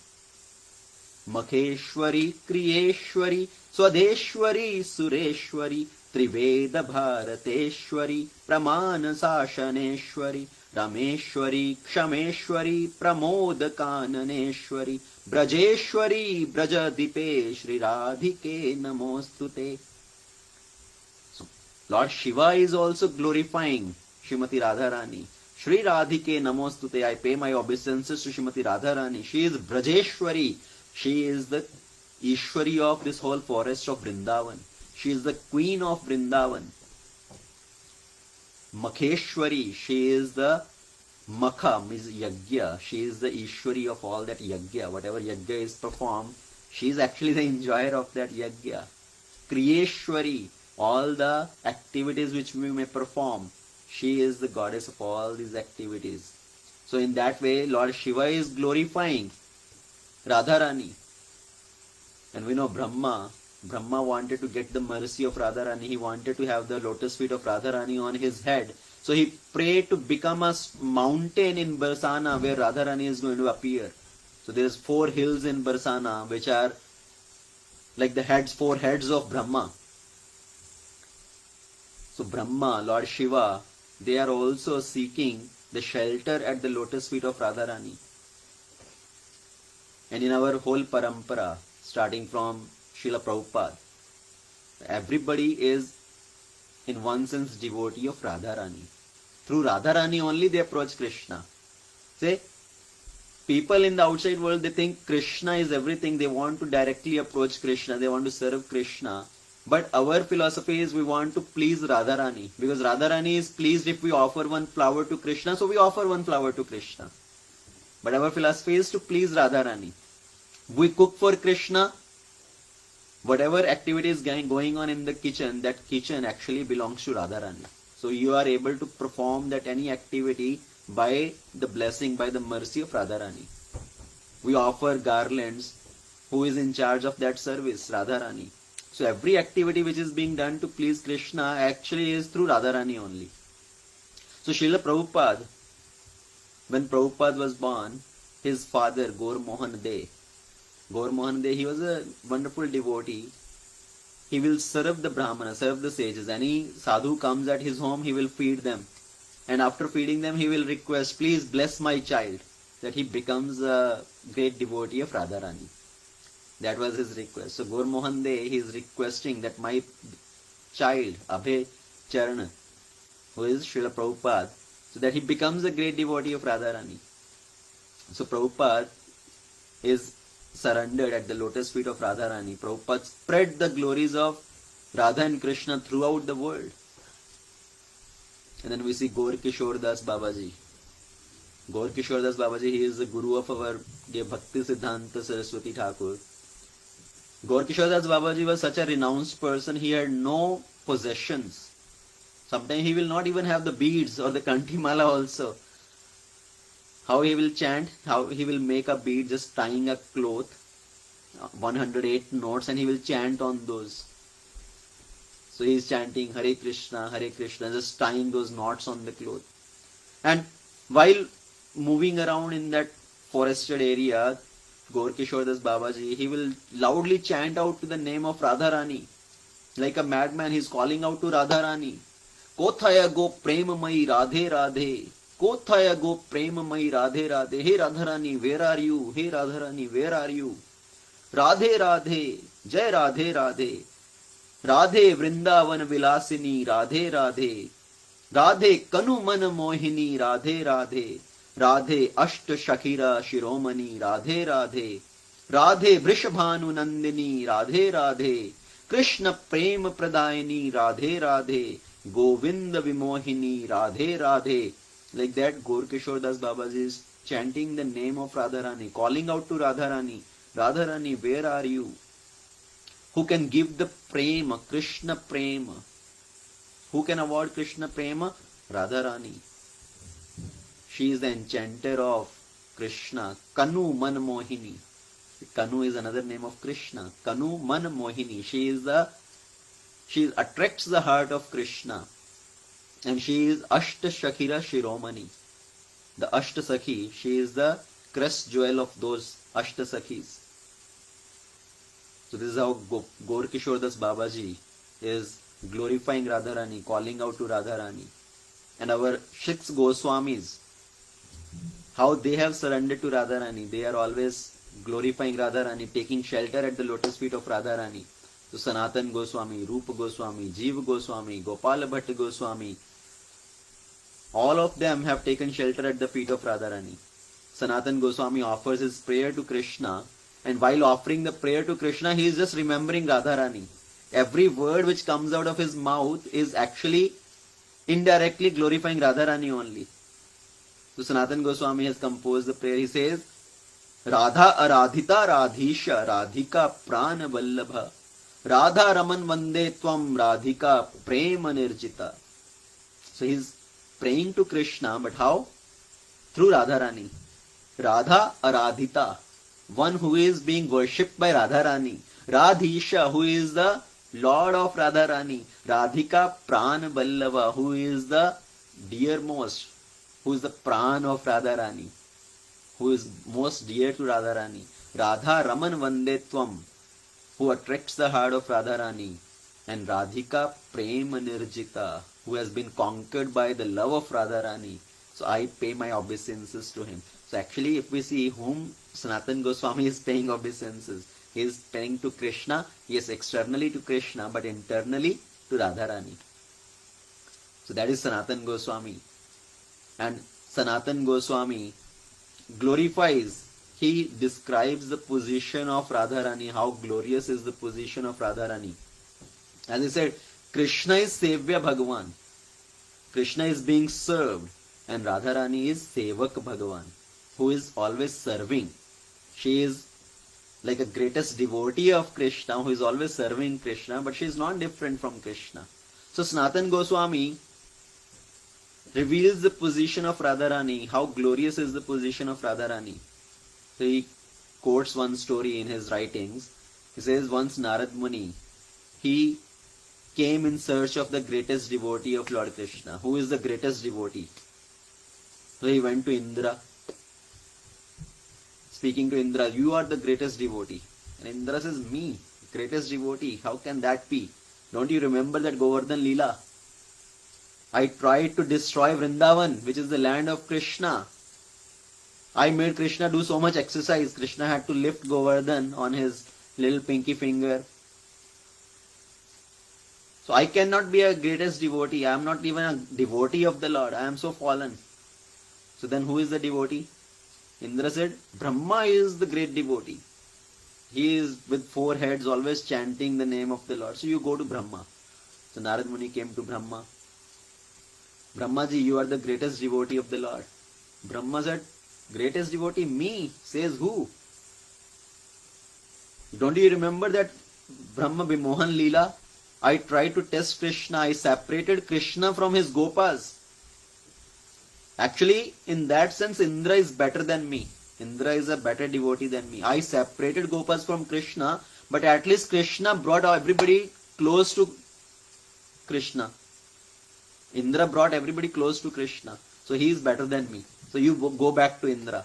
[SPEAKER 1] Makheshwari, Kriyeshwari, Swadeshwari, Sureshwari, Triveda Bharateshwari, Pramana Sashaneshwari, Rameshwari, Kshameshwari, Pramoda Kananeshwari, Brajeshwari, Brajadipe, Shri Radhike Namostute. So, Lord Shiva is also glorifying Srimati Radharani. Shri Radhike Namostute. I pay my obeisances to Srimati Radharani. She is Brajeshwari. She is the Ishwari of this whole forest of Vrindavan. She is the queen of Vrindavan. Makheshwari, she is the Makha, means Yajna. She is the Ishwari of all that Yajna. Whatever Yajna is performed, she is actually the enjoyer of that Yajna. Kriyeshwari, all the activities which we may perform, she is the goddess of all these activities. So in that way, Lord Shiva is glorifying Radharani. And we know Brahma wanted to get the mercy of Radharani. He wanted to have the lotus feet of Radharani on his head. So he prayed to become a mountain in Barsana where Radharani is going to appear. So there is 4 hills in Barsana which are like the 4 heads of Brahma. So Brahma, Lord Shiva, they are also seeking the shelter at the lotus feet of Radharani. And in our whole parampara, starting from Srila Prabhupada, everybody is in one sense devotee of Radharani. Through Radharani only they approach Krishna. Say, people in the outside world, they think Krishna is everything. They want to directly approach Krishna. They want to serve Krishna. But our philosophy is we want to please Radharani. Because Radharani is pleased if we offer one flower to Krishna. So we offer one flower to Krishna. But our philosophy is to please Radharani. We cook for Krishna. Whatever activity is going on in the kitchen, that kitchen actually belongs to Radharani. So you are able to perform that any activity by the blessing, by the mercy of Radharani. We offer garlands. Who is in charge of that service? Radharani. So every activity which is being done to please Krishna actually is through Radharani only. So Srila Prabhupada, when Prabhupada was born, his father, Gaur Mohan De. Gaur Mohan De, he was a wonderful devotee. He will serve the Brahmanas, serve the sages. Any sadhu comes at his home, he will feed them. And after feeding them, he will request, please bless my child, that he becomes a great devotee of Radharani. That was his request. So Gaur Mohan De, he is requesting that my child, Abhay Charan, who is Srila Prabhupada, so that he becomes a great devotee of Radharani. So Prabhupada is surrendered at the lotus feet of Radharani. Prabhupada spread the glories of Radha and Krishna throughout the world. And then we see Gaur Kishore Das Babaji. Gaur Kishore Das Babaji, he is the guru of our dear Bhakti Siddhanta Saraswati Thakur. Gaur Kishore Das Babaji was such a renounced person, he had no possessions. Sometimes he will not even have the beads or the kanti mala also. How he will chant, how he will make a bead just tying a cloth, 108 notes, and he will chant on those. So he is chanting Hare Krishna, just tying those knots on the cloth. And while moving around in that forested area, Gaur Kishore Das Babaji, he will loudly chant out to the name of Radharani. Like a madman, he is calling out to Radharani. Kothaya go premamai Radhe Radhe. Kothaya go premamai Radhe Radhe. Hey Radharani, where are you? Hey Radharani, where are you? Radhe Radhe, Jai Radhe Radhe. Radhe Vrindavan Vilasini, Radhe Radhe. Radhe Kanu Man Mohini, Radhe Radhe. Radhe Ashta Shakira Shiromani, Radhe Radhe. Radhe Vrishabhanu Nandini, Radhe Radhe. Krishna Prema Pradayani, Radhe Radhe. Govinda Vimohini, Radhe Radhe. Like that, Gaur Kishore Das Babaji is chanting the name of Radharani, calling out to Radharani. Radharani, where are you? Who can give the prema, Krishna prema? Who can award Krishna prema? Radharani. She is the enchanter of Krishna. Kanu Man Mohini. Kanu is another name of Krishna. Kanu Man Mohini. She attracts the heart of Krishna. And she is Ashta Shakira Shiromani. The Ashta Sakhi, she is the crest jewel of those Ashta Sakhis. So this is how Gaur Kishore Das Babaji is glorifying Radharani, calling out to Radharani. And our six Goswamis, how they have surrendered to Radharani. They are always glorifying Radharani, taking shelter at the lotus feet of Radharani. So Sanatan Goswami, Rupa Goswami, Jeev Goswami, Gopala Bhatta Goswami, all of them have taken shelter at the feet of Radharani. Sanatan Goswami offers his prayer to Krishna, and while offering the prayer to Krishna, he is just remembering Radharani. Every word which comes out of his mouth is actually indirectly glorifying Radharani only. So Sanatan Goswami has composed the prayer. He says, Radha Aradhita Radhisha Radhika Prana Vallabha Radha Raman Vande Tvam Radhika Prema Nirjita. So he is praying to Krishna, but how? Through Radharani. Radha Aradhita, one who is being worshipped by Radharani. Radhisha, who is the Lord of Radharani. Radhika Prana Vallabha, who is the dearmost, who is the Pran of Radharani, who is most dear to Radharani. Radha Raman Vande Tvam, who attracts the heart of Radharani. And Radhika Prema Nirjita, who has been conquered by the love of Radharani. So I pay my obeisances to him. So actually, if we see whom Sanatan Goswami is paying obeisances, he is paying to Krishna, yes, externally to Krishna, but internally to Radharani. So that is Sanatan Goswami. And Sanatan Goswami glorifies, he describes the position of Radharani, how glorious is the position of Radharani. As he said, Krishna is Sevya Bhagavan. Krishna is being served, and Radharani is Sevak Bhagavan, who is always serving. She is like a greatest devotee of Krishna, who is always serving Krishna, but she is not different from Krishna. So Sanatan Goswami reveals the position of Radharani, how glorious is the position of Radharani. So he quotes one story in his writings. He says, once Narad Muni, he came in search of the greatest devotee of Lord Krishna. Who is the greatest devotee? So he went to Indra. speaking to Indra, you are the greatest devotee. And Indra says, me, greatest devotee, how can that be? Don't you remember that Govardhan Leela? I tried to destroy Vrindavan, which is the land of Krishna. I made Krishna do so much exercise. Krishna had to lift Govardhan on his little pinky finger. So I cannot be a greatest devotee. I am not even a devotee of the Lord. I am so fallen. So then who is the devotee? Indra said, Brahma is the great devotee. He is with 4 heads always chanting the name of the Lord. So you go to Brahma. So Narad Muni came to Brahma. Brahmaji, you are the greatest devotee of the Lord. Brahma said, greatest devotee? Me? Says who? Don't you remember that Brahma Vimohan Leela? I tried to test Krishna. I separated Krishna from his Gopas. Actually, in that sense, Indra is better than me. Indra is a better devotee than me. I separated Gopas from Krishna, but at least Krishna brought everybody close to Krishna. Indra brought everybody close to Krishna. So he is better than me. So you go back to Indra.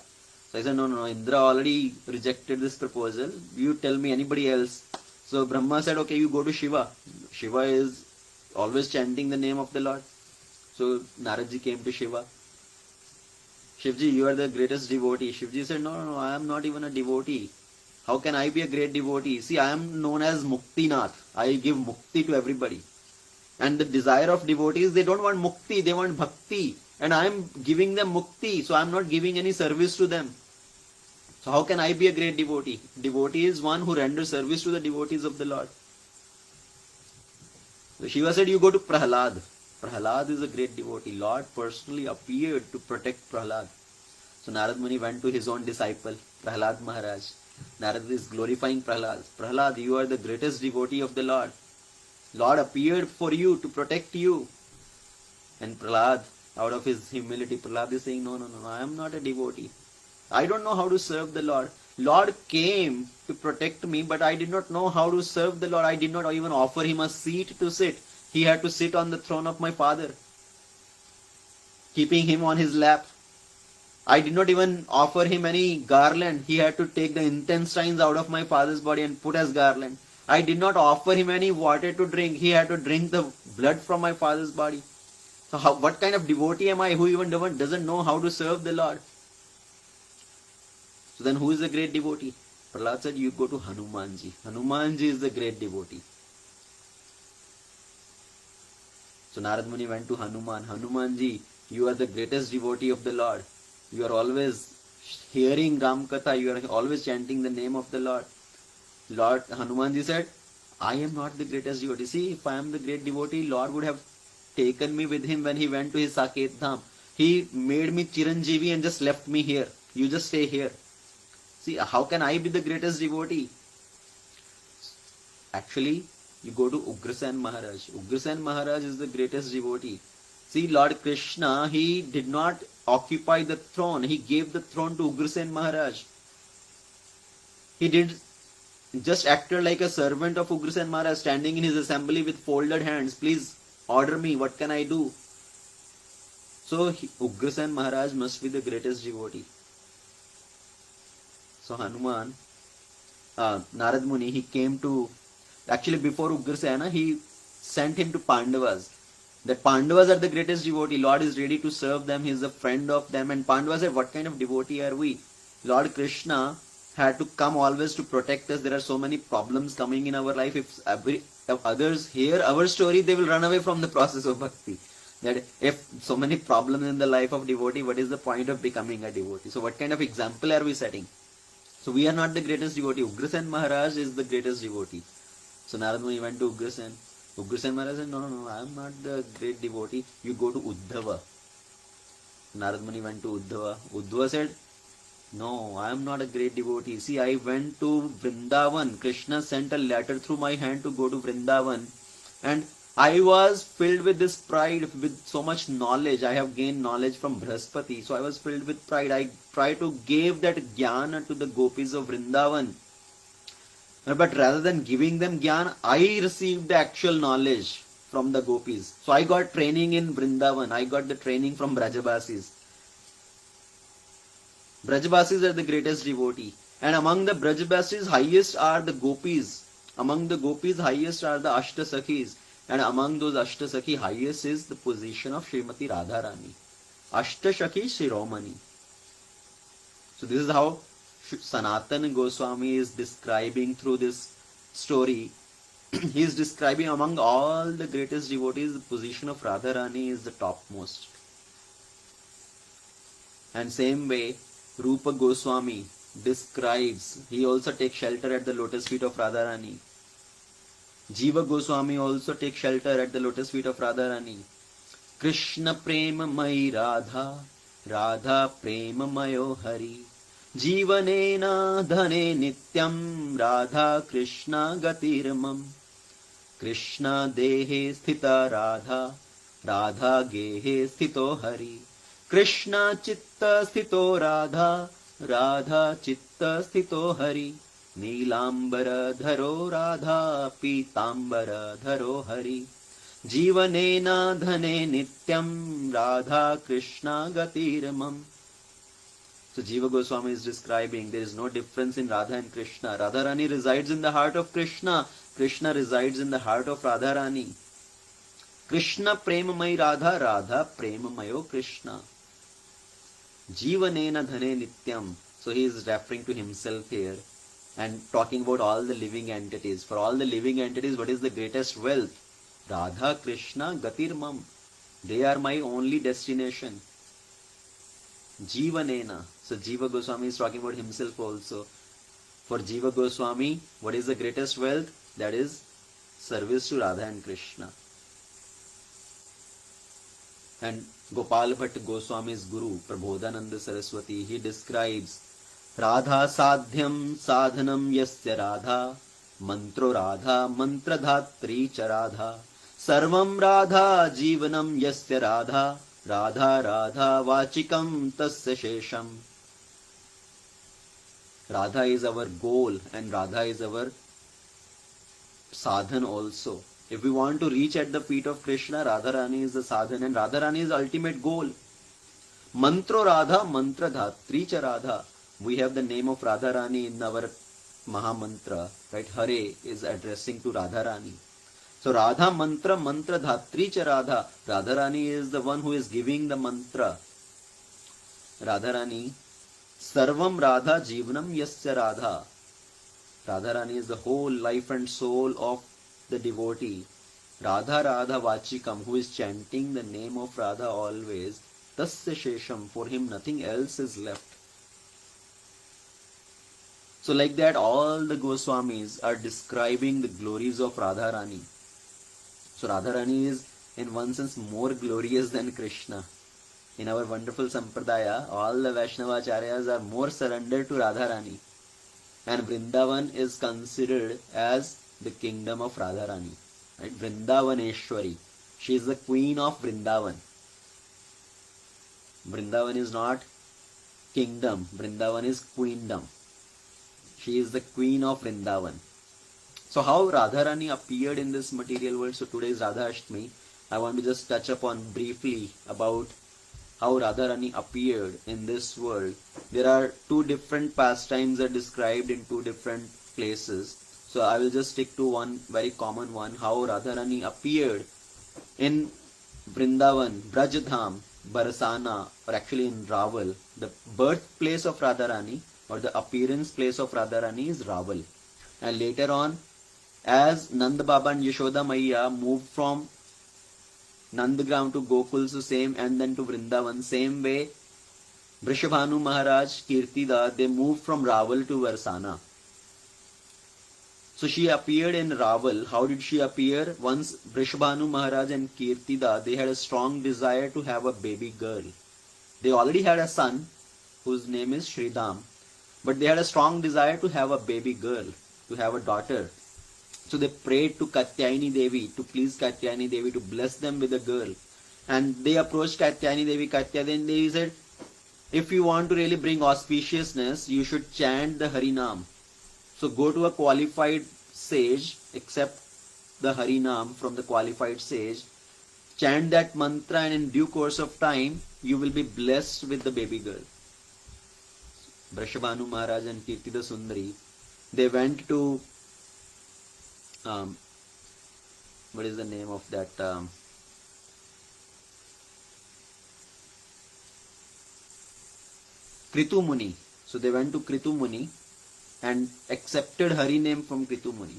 [SPEAKER 1] So I said, no, Indra already rejected this proposal. You tell me anybody else. So Brahma said, okay, you go to Shiva. Shiva is always chanting the name of the Lord. So Naradji came to Shiva. Shivji, you are the greatest devotee. Shivji said, no, I am not even a devotee. How can I be a great devotee? See, I am known as Muktinath. I give mukti to everybody. And the desire of devotees, they don't want mukti, they want bhakti. And I am giving them mukti, so I am not giving any service to them. So how can I be a great devotee? Devotee is one who renders service to the devotees of the Lord. So Shiva said, you go to Prahlad. Prahlad is a great devotee. Lord personally appeared to protect Prahlad. So Narad Muni went to his own disciple, Prahlad Maharaj. Narad is glorifying Prahlad. Prahlad, you are the greatest devotee of the Lord. Lord appeared for you to protect you. And Prahlad, out of his humility, Prahlad is saying, no, I am not a devotee. I don't know how to serve the Lord. Lord came to protect me, but I did not know how to serve the Lord. I did not even offer him a seat to sit. He had to sit on the throne of my father, keeping him on his lap. I did not even offer him any garland. He had to take the intestines out of my father's body and put as garland. I did not offer him any water to drink. He had to drink the blood from my father's body. So what kind of devotee am I who even doesn't know how to serve the Lord? So then who is the great devotee? Prahlad said, you go to Hanumanji. Hanumanji is the great devotee. So Narad Muni went to Hanuman. Hanumanji, you are the greatest devotee of the Lord. You are always hearing Ram Katha. You are always chanting the name of the Lord. Lord Hanumanji said, I am not the greatest devotee. See, if I am the great devotee, Lord would have taken me with him when he went to his Saket Dham. He made me Chiranjeevi and just left me here. You just stay here. See, how can I be the greatest devotee? Actually, you go to Ugrasen Maharaj. Ugrasen Maharaj is the greatest devotee. See, Lord Krishna, he did not occupy the throne. He gave the throne to Ugrasen Maharaj. He did just acted like a servant of Ugrasen Maharaj, standing in his assembly with folded hands. Please order me. What can I do? So Ugrasen Maharaj must be the greatest devotee. So Hanuman, Narad Muni, he came to, actually before Ugrasena, he sent him to Pandavas. That Pandavas are the greatest devotee. Lord is ready to serve them. He is a friend of them. And Pandavas said, what kind of devotee are we? Lord Krishna had to come always to protect us. There are so many problems coming in our life. If others hear our story, they will run away from the process of bhakti. That if so many problems in the life of devotee, what is the point of becoming a devotee? So what kind of example are we setting? So we are not the greatest devotee. Ugrasen Maharaj is the greatest devotee. So Narad Muni went to Ugrasen. Ugrasen Maharaj said, no, I am not the great devotee. You go to Uddhava. Narad Muni went to Uddhava. Uddhava said, no, I am not a great devotee. See, I went to Vrindavan. Krishna sent a letter through my hand to go to Vrindavan. And I was filled with this pride, with so much knowledge. I have gained knowledge from Brahaspati. So I was filled with pride. I tried to give that jnana to the gopis of Vrindavan. But rather than giving them jnana, I received the actual knowledge from the gopis. So I got training in Vrindavan. I got the training from Brajabasis. Brajbasis are the greatest devotee. And among the Brajbasis, highest are the gopis. Among the gopis, highest are the Ashtasakhis. And among those Ashtasakhi, highest is the position of Srimati Radha Rani. Ashtashakhi Shiromani. So this is how Sanatana Goswami is describing through this story. He is describing among all the greatest devotees, the position of Radharani is the topmost. And same way, Rupa Goswami describes, he also takes shelter at the lotus feet of Radharani. Jiva Goswami also takes shelter at the lotus feet of Radharani. Krishna Prema Mai Radha, Radha Prema Mayo Hari. Jivanena dhane nityam Radha Krishna gatirmam. Krishna dehe sthita Radha, Radha gehe sthito Hari. Krishna chitta sthito Radha, Radha chitta sthito Hari. Neelambara dharo Radha, Pitambara dharo Hari. Jivanena dhane nityam Radha Krishna gatirmam. So Jiva Goswami is describing there is no difference in Radha and Krishna. Radharani resides in the heart of Krishna. Krishna resides in the heart of Radharani. Krishna Premamai Radha, Radha Premamayo Krishna. Jivanena dhane nityam. So he is referring to himself here and talking about all the living entities. For all the living entities, what is the greatest wealth? Radha Krishna Gatirmam. They are my only destination. Jivanena. So Jiva Goswami is talking about himself also. For Jiva Goswami, what is the greatest wealth? That is service to Radha and Krishna. And Gopal Bhatt Goswami's guru, Prabodhananda Saraswati, he describes Radha Sadhyam Sadhanam Yasya Radha, Mantro Radha Mantradhatri Cha Radha, Sarvam Radha Jivanam Yasya Radha, Radha Radha Vachikam Tasya Shesham. Radha is our goal and Radha is our sadhan also. If we want to reach at the feet of Krishna, Radharani is the sadhan and Radharani is the ultimate goal. Mantro Radha Mantra Dhatri Cha Radha. We have the name of Radharani in our Mahamantra, right? Hare is addressing to Radharani. So Radha Mantra Mantra Dhatri Cha Radha. Radharani is the one who is giving the mantra. Radharani Sarvam Radha Jivanam Yasya Radha. Radharani is the whole life and soul of the devotee. Radha Radha Vachikam, who is chanting the name of Radha always. Tasya Shesham, for him nothing else is left. So like that, all the Goswamis are describing the glories of Radharani. So Radharani is in one sense more glorious than Krishna. In our wonderful Sampradaya, all the Vaishnavacharyas are more surrendered to Radharani. And Vrindavan is considered as the kingdom of Radharani. Right? Vrindavaneshwari. She is the queen of Vrindavan. Vrindavan is not kingdom. Vrindavan is queendom. She is the queen of Vrindavan. So how Radharani appeared in this material world? So today is Radha Ashtmi. I want to just touch upon briefly about how Radharani appeared in this world. There are two different pastimes are described in two different places. So I will just stick to one very common one, how Radharani appeared in Vrindavan, Brajadham, Barsana, or actually in Raval. The birthplace of Radharani or the appearance place of Radharani is Raval. And later on, as Nanda Baba and Yashoda Maiya moved from Nandagram to Gokul, so same, and then to Vrindavan, same way, Vrishabhanu Maharaj, Kirtida, they moved from Raval to Varsana. So she appeared in Raval. How did she appear? Once Vrishabhanu Maharaj and Kirtida, they had a strong desire to have a baby girl. They already had a son whose name is Shridam, but they had a strong desire to have a baby girl, to have a daughter. So they prayed to Katyayani Devi, to please Katyayani Devi to bless them with a girl. And they approached Katyayani Devi. Katyayani Devi said, if you want to really bring auspiciousness, you should chant the Harinam. So go to a qualified sage, accept the Harinam from the qualified sage, chant that mantra, and in due course of time, you will be blessed with the baby girl. Vrishabhanu Maharaj and Kirtida Sundari, they went to, what is the name of that, Kritu Muni. So they went to Kritu Muni and accepted Hari name from Kritu Muni.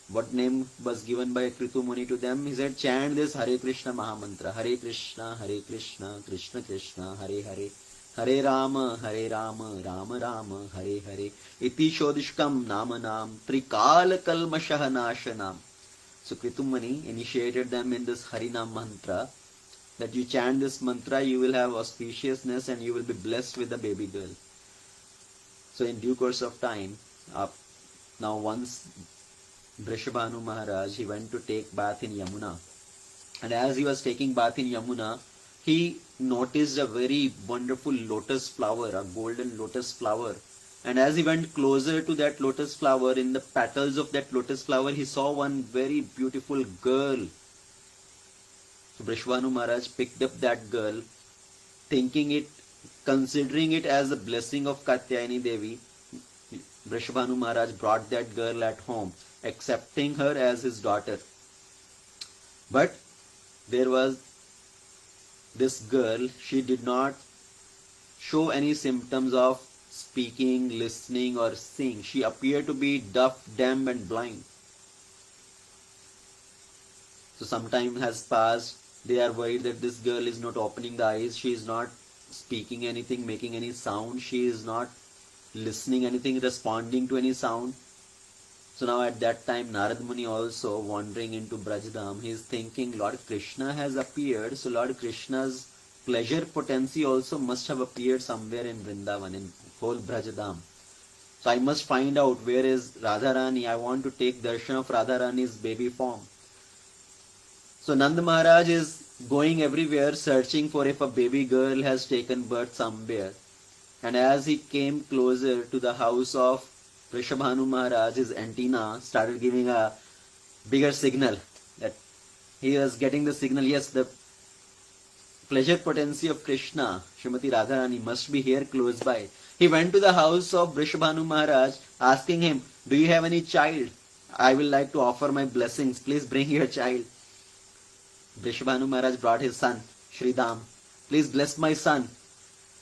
[SPEAKER 1] What name was given by Kritu Muni to them? He said, chant this Hare Krishna Mahamantra. Hare Krishna, Krishna Krishna, Hare Hare. Hare Rama, Rama Rama, Hare Hare. Iti Shodishkam Namanam, Trikal Kalmashah Nashanam. So Kritu Muni initiated them in this Harinam mantra, that you chant this mantra, you will have auspiciousness and you will be blessed with a baby girl. So in due course of time, now once Vrishabhanu Maharaj, he went to take bath in Yamuna. And as he was taking bath in Yamuna, he noticed a very wonderful lotus flower, a golden lotus flower. And as he went closer to that lotus flower, in the petals of that lotus flower, he saw one very beautiful girl. So Vrishabhanu Maharaj picked up that girl, considering it as a blessing of Katyayani Devi. Vrishabhanu Maharaj brought that girl at home, accepting her as his daughter. But there was this girl, she did not show any symptoms of speaking, listening or seeing. She appeared to be deaf, dumb and blind. So some time has passed. They are worried that this girl is not opening the eyes. She is not speaking anything, making any sound. She is not listening anything, responding to any sound. So now at that time, Narad Muni also wandering into Brajdam, he is thinking, Lord Krishna has appeared, so Lord Krishna's pleasure potency also must have appeared somewhere in Vrindavan, in whole Brajdam. So I must find out where is Radharani. I want to take darshan of Radharani's baby form. So Nand Maharaj is going everywhere searching for if a baby girl has taken birth somewhere. And as he came closer to the house of Vrishabhanu Maharaj, his antenna started giving a bigger signal, that he was getting the signal, yes, the pleasure potency of Krishna, Srimati Radha Rani, must be here close by. He went to the house of Vrishabhanu Maharaj, asking him, do you have any child? I will like to offer my blessings. Please bring your child. Vrishabhanu Maharaj brought his son, Shridam. Please bless my son.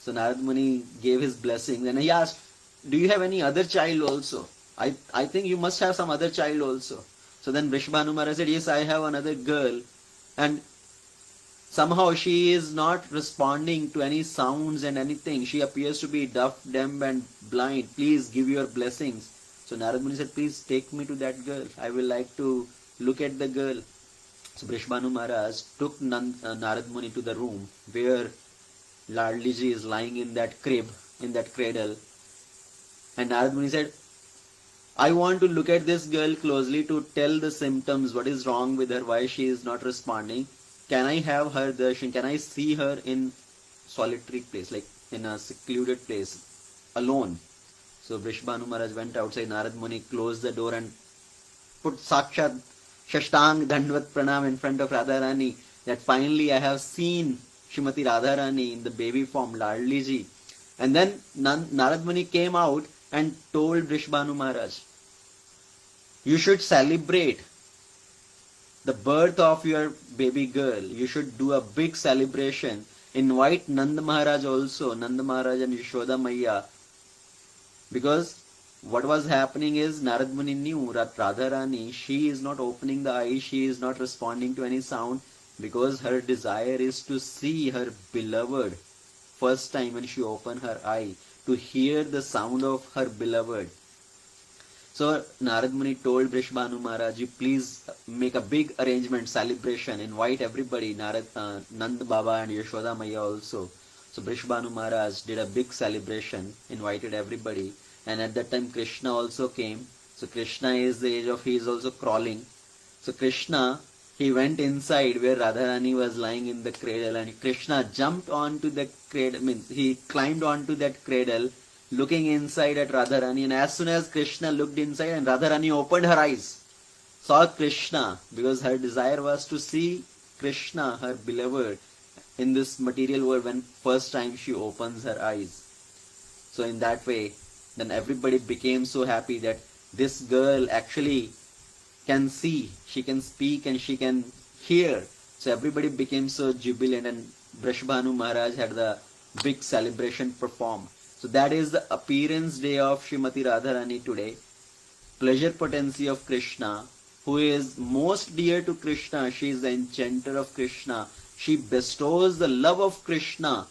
[SPEAKER 1] So Narad Muni gave his blessings and he asked, do you have any other child also? I think you must have some other child also. So then Vrishabhanu Maharaj said, yes, I have another girl. And somehow she is not responding to any sounds and anything. She appears to be deaf, dumb and blind. Please give your blessings. So Narad Muni said, please take me to that girl. I will like to look at the girl. So Vrishabhanu Maharaj took Narad Muni to the room where Ladliji is lying in that crib, in that cradle. And Narad Muni said, I want to look at this girl closely to tell the symptoms, what is wrong with her, why she is not responding. Can I have her darshan? Can I see her in solitary place, like in a secluded place, alone? So Vrishabhanu Maharaj went outside. Narad Muni closed the door and put Sakshat Shashtang Dandvat Pranam in front of Radharani, that finally I have seen Srimati Radha Rani in the baby form, Ladliji. And then Narad Muni came out and told Vrishabhanu Maharaj, you should celebrate the birth of your baby girl. You should do a big celebration. Invite Nanda Maharaj also, Nanda Maharaj and Yashoda Maiya. Because what was happening is, Narad Muni knew that Radharani, she is not opening the eyes, she is not responding to any sound, because her desire is to see her beloved first time when she opened her eye, to hear the sound of her beloved. So Narad Muni told Vrishabhanu Maharaj, you please make a big arrangement, celebration, invite everybody, Nand Baba and Yashoda Maiya also. So Vrishabhanu Maharaj did a big celebration, invited everybody. And at that time Krishna also came. So Krishna is the age of, he is also crawling. So Krishna, he went inside where Radharani was lying in the cradle, and Krishna jumped onto the cradle, he climbed onto that cradle, looking inside at Radharani. And as soon as Krishna looked inside and Radharani opened her eyes, saw Krishna, because her desire was to see Krishna, her beloved, in this material world when first time she opens her eyes. So in that way, then everybody became so happy that this girl actually can see, she can speak and she can hear. So everybody became so jubilant, and Brashbhanu Maharaj had the big celebration performed. So that is the appearance day of Srimati Radharani today. Pleasure potency of Krishna, who is most dear to Krishna. She is the enchanter of Krishna. She bestows the love of Krishna.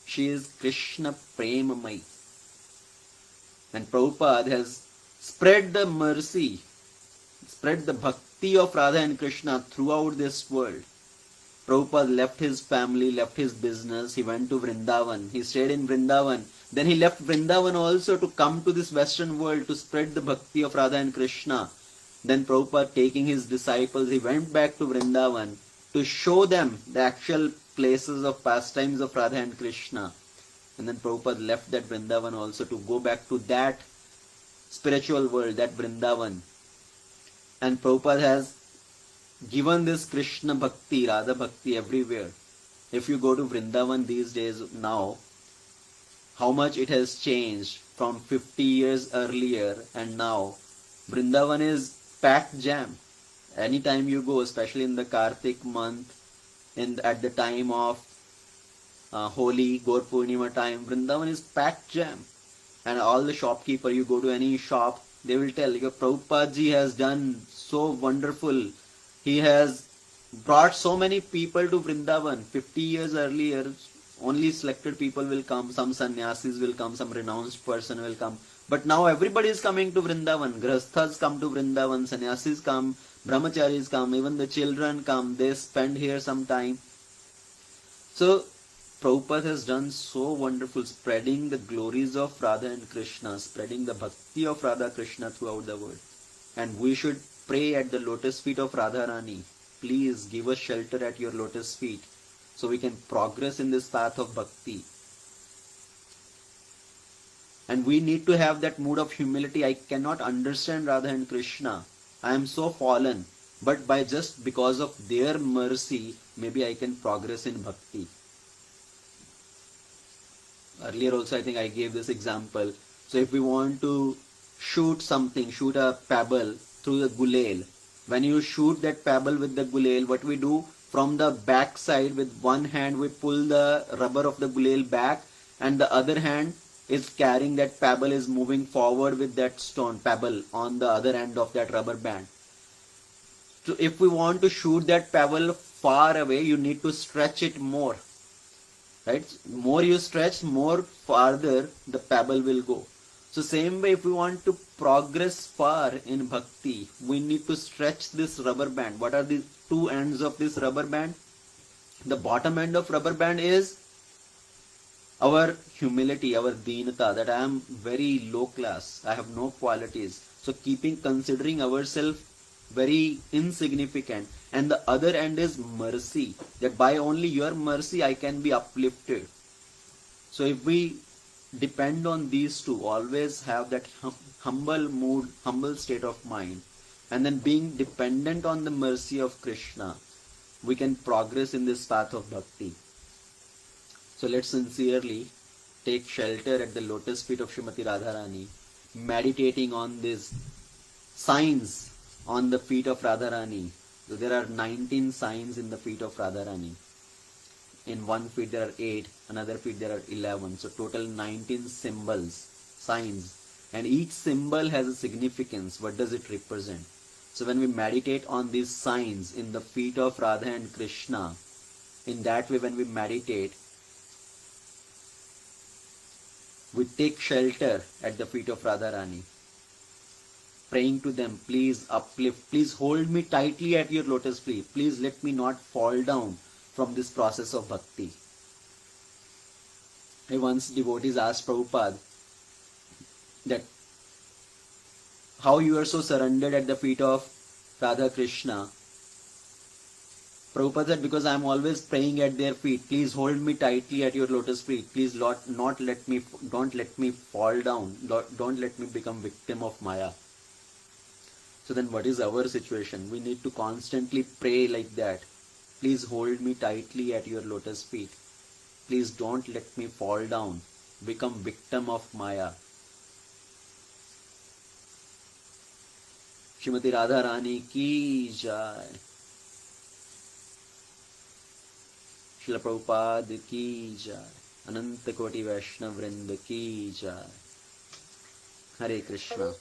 [SPEAKER 1] She is Krishna Premamai. And Prabhupada has spread the mercy, spread the bhakti of Radha and Krishna throughout this world. Prabhupada left his family, left his business, he went to Vrindavan, he stayed in Vrindavan. Then he left Vrindavan also to come to this western world to spread the bhakti of Radha and Krishna. Then Prabhupada, taking his disciples, he went back to Vrindavan to show them the actual places of pastimes of Radha and Krishna. And then Prabhupada left that Vrindavan also to go back to that spiritual world, that Vrindavan. And Prabhupada has given this Krishna Bhakti, Radha Bhakti everywhere. If you go to Vrindavan these days now, how much it has changed from 50 years earlier and now. Vrindavan is packed jam. Anytime you go, especially in the Kartik month, at the time of Holi, Gaur Purnima time, Vrindavan is packed jam. And all the shopkeeper, you go to any shop, they will tell you, Prabhupada ji has done so wonderful. He has brought so many people to Vrindavan. 50 years earlier, only selected people will come, some sannyasis will come, some renounced person will come. But now everybody is coming to Vrindavan. Grasthas come to Vrindavan, sannyasis come, brahmacharis come, even the children come, they spend here some time. So Prabhupada has done so wonderful, spreading the glories of Radha and Krishna, spreading the bhakti of Radha Krishna throughout the world. And we should pray at the lotus feet of Radharani. Please give us shelter at your lotus feet so we can progress in this path of bhakti. And we need to have that mood of humility. I cannot understand Radha and Krishna. I am so fallen. But just because of their mercy, maybe I can progress in bhakti. Earlier also I think I gave this example. So if we want to shoot something, shoot a pebble through the gulail. When you shoot that pebble with the gulail, what we do? From the back side, with one hand we pull the rubber of the gulail back, and the other hand is carrying that pebble, is moving forward with that stone pebble on the other end of that rubber band. So if we want to shoot that pebble far away, you need to stretch it more. Right? More you stretch, more farther the pebble will go. So same way, if we want to progress far in bhakti, we need to stretch this rubber band. What are the two ends of this rubber band? The bottom end of rubber band is our humility, our deenata, that I am very low class, I have no qualities. So considering ourselves very insignificant. And the other end is mercy, that by only your mercy I can be uplifted. So if we depend on these two, always have that humble mood, humble state of mind, and then being dependent on the mercy of Krishna, we can progress in this path of bhakti. So let's sincerely take shelter at the lotus feet of Srimati Radharani, meditating on these signs on the feet of Radharani. So there are 19 signs in the feet of Radharani. In one feet there are 8, another feet there are 11. So total 19 symbols, signs. And each symbol has a significance. What does it represent? So when we meditate on these signs in the feet of Radha and Krishna, in that way when we meditate, we take shelter at the feet of Radharani, praying to them, please uplift, please hold me tightly at your lotus feet, please let me not fall down from this process of bhakti. Once devotees asked Prabhupada that how you are so surrendered at the feet of Radha Krishna. Prabhupada said, because I am always praying at their feet, please hold me tightly at your lotus feet, please don't let me fall down, don't let me become victim of Maya. So then what is our situation? We need to constantly pray like that. Please hold me tightly at your lotus feet. Please don't let me fall down become victim of Maya. Srimati Radha Rani ki jai. Srila Prabhupada ki jai. Ananta Koti Vaishnav Vrinda ki jai. Hare Krishna.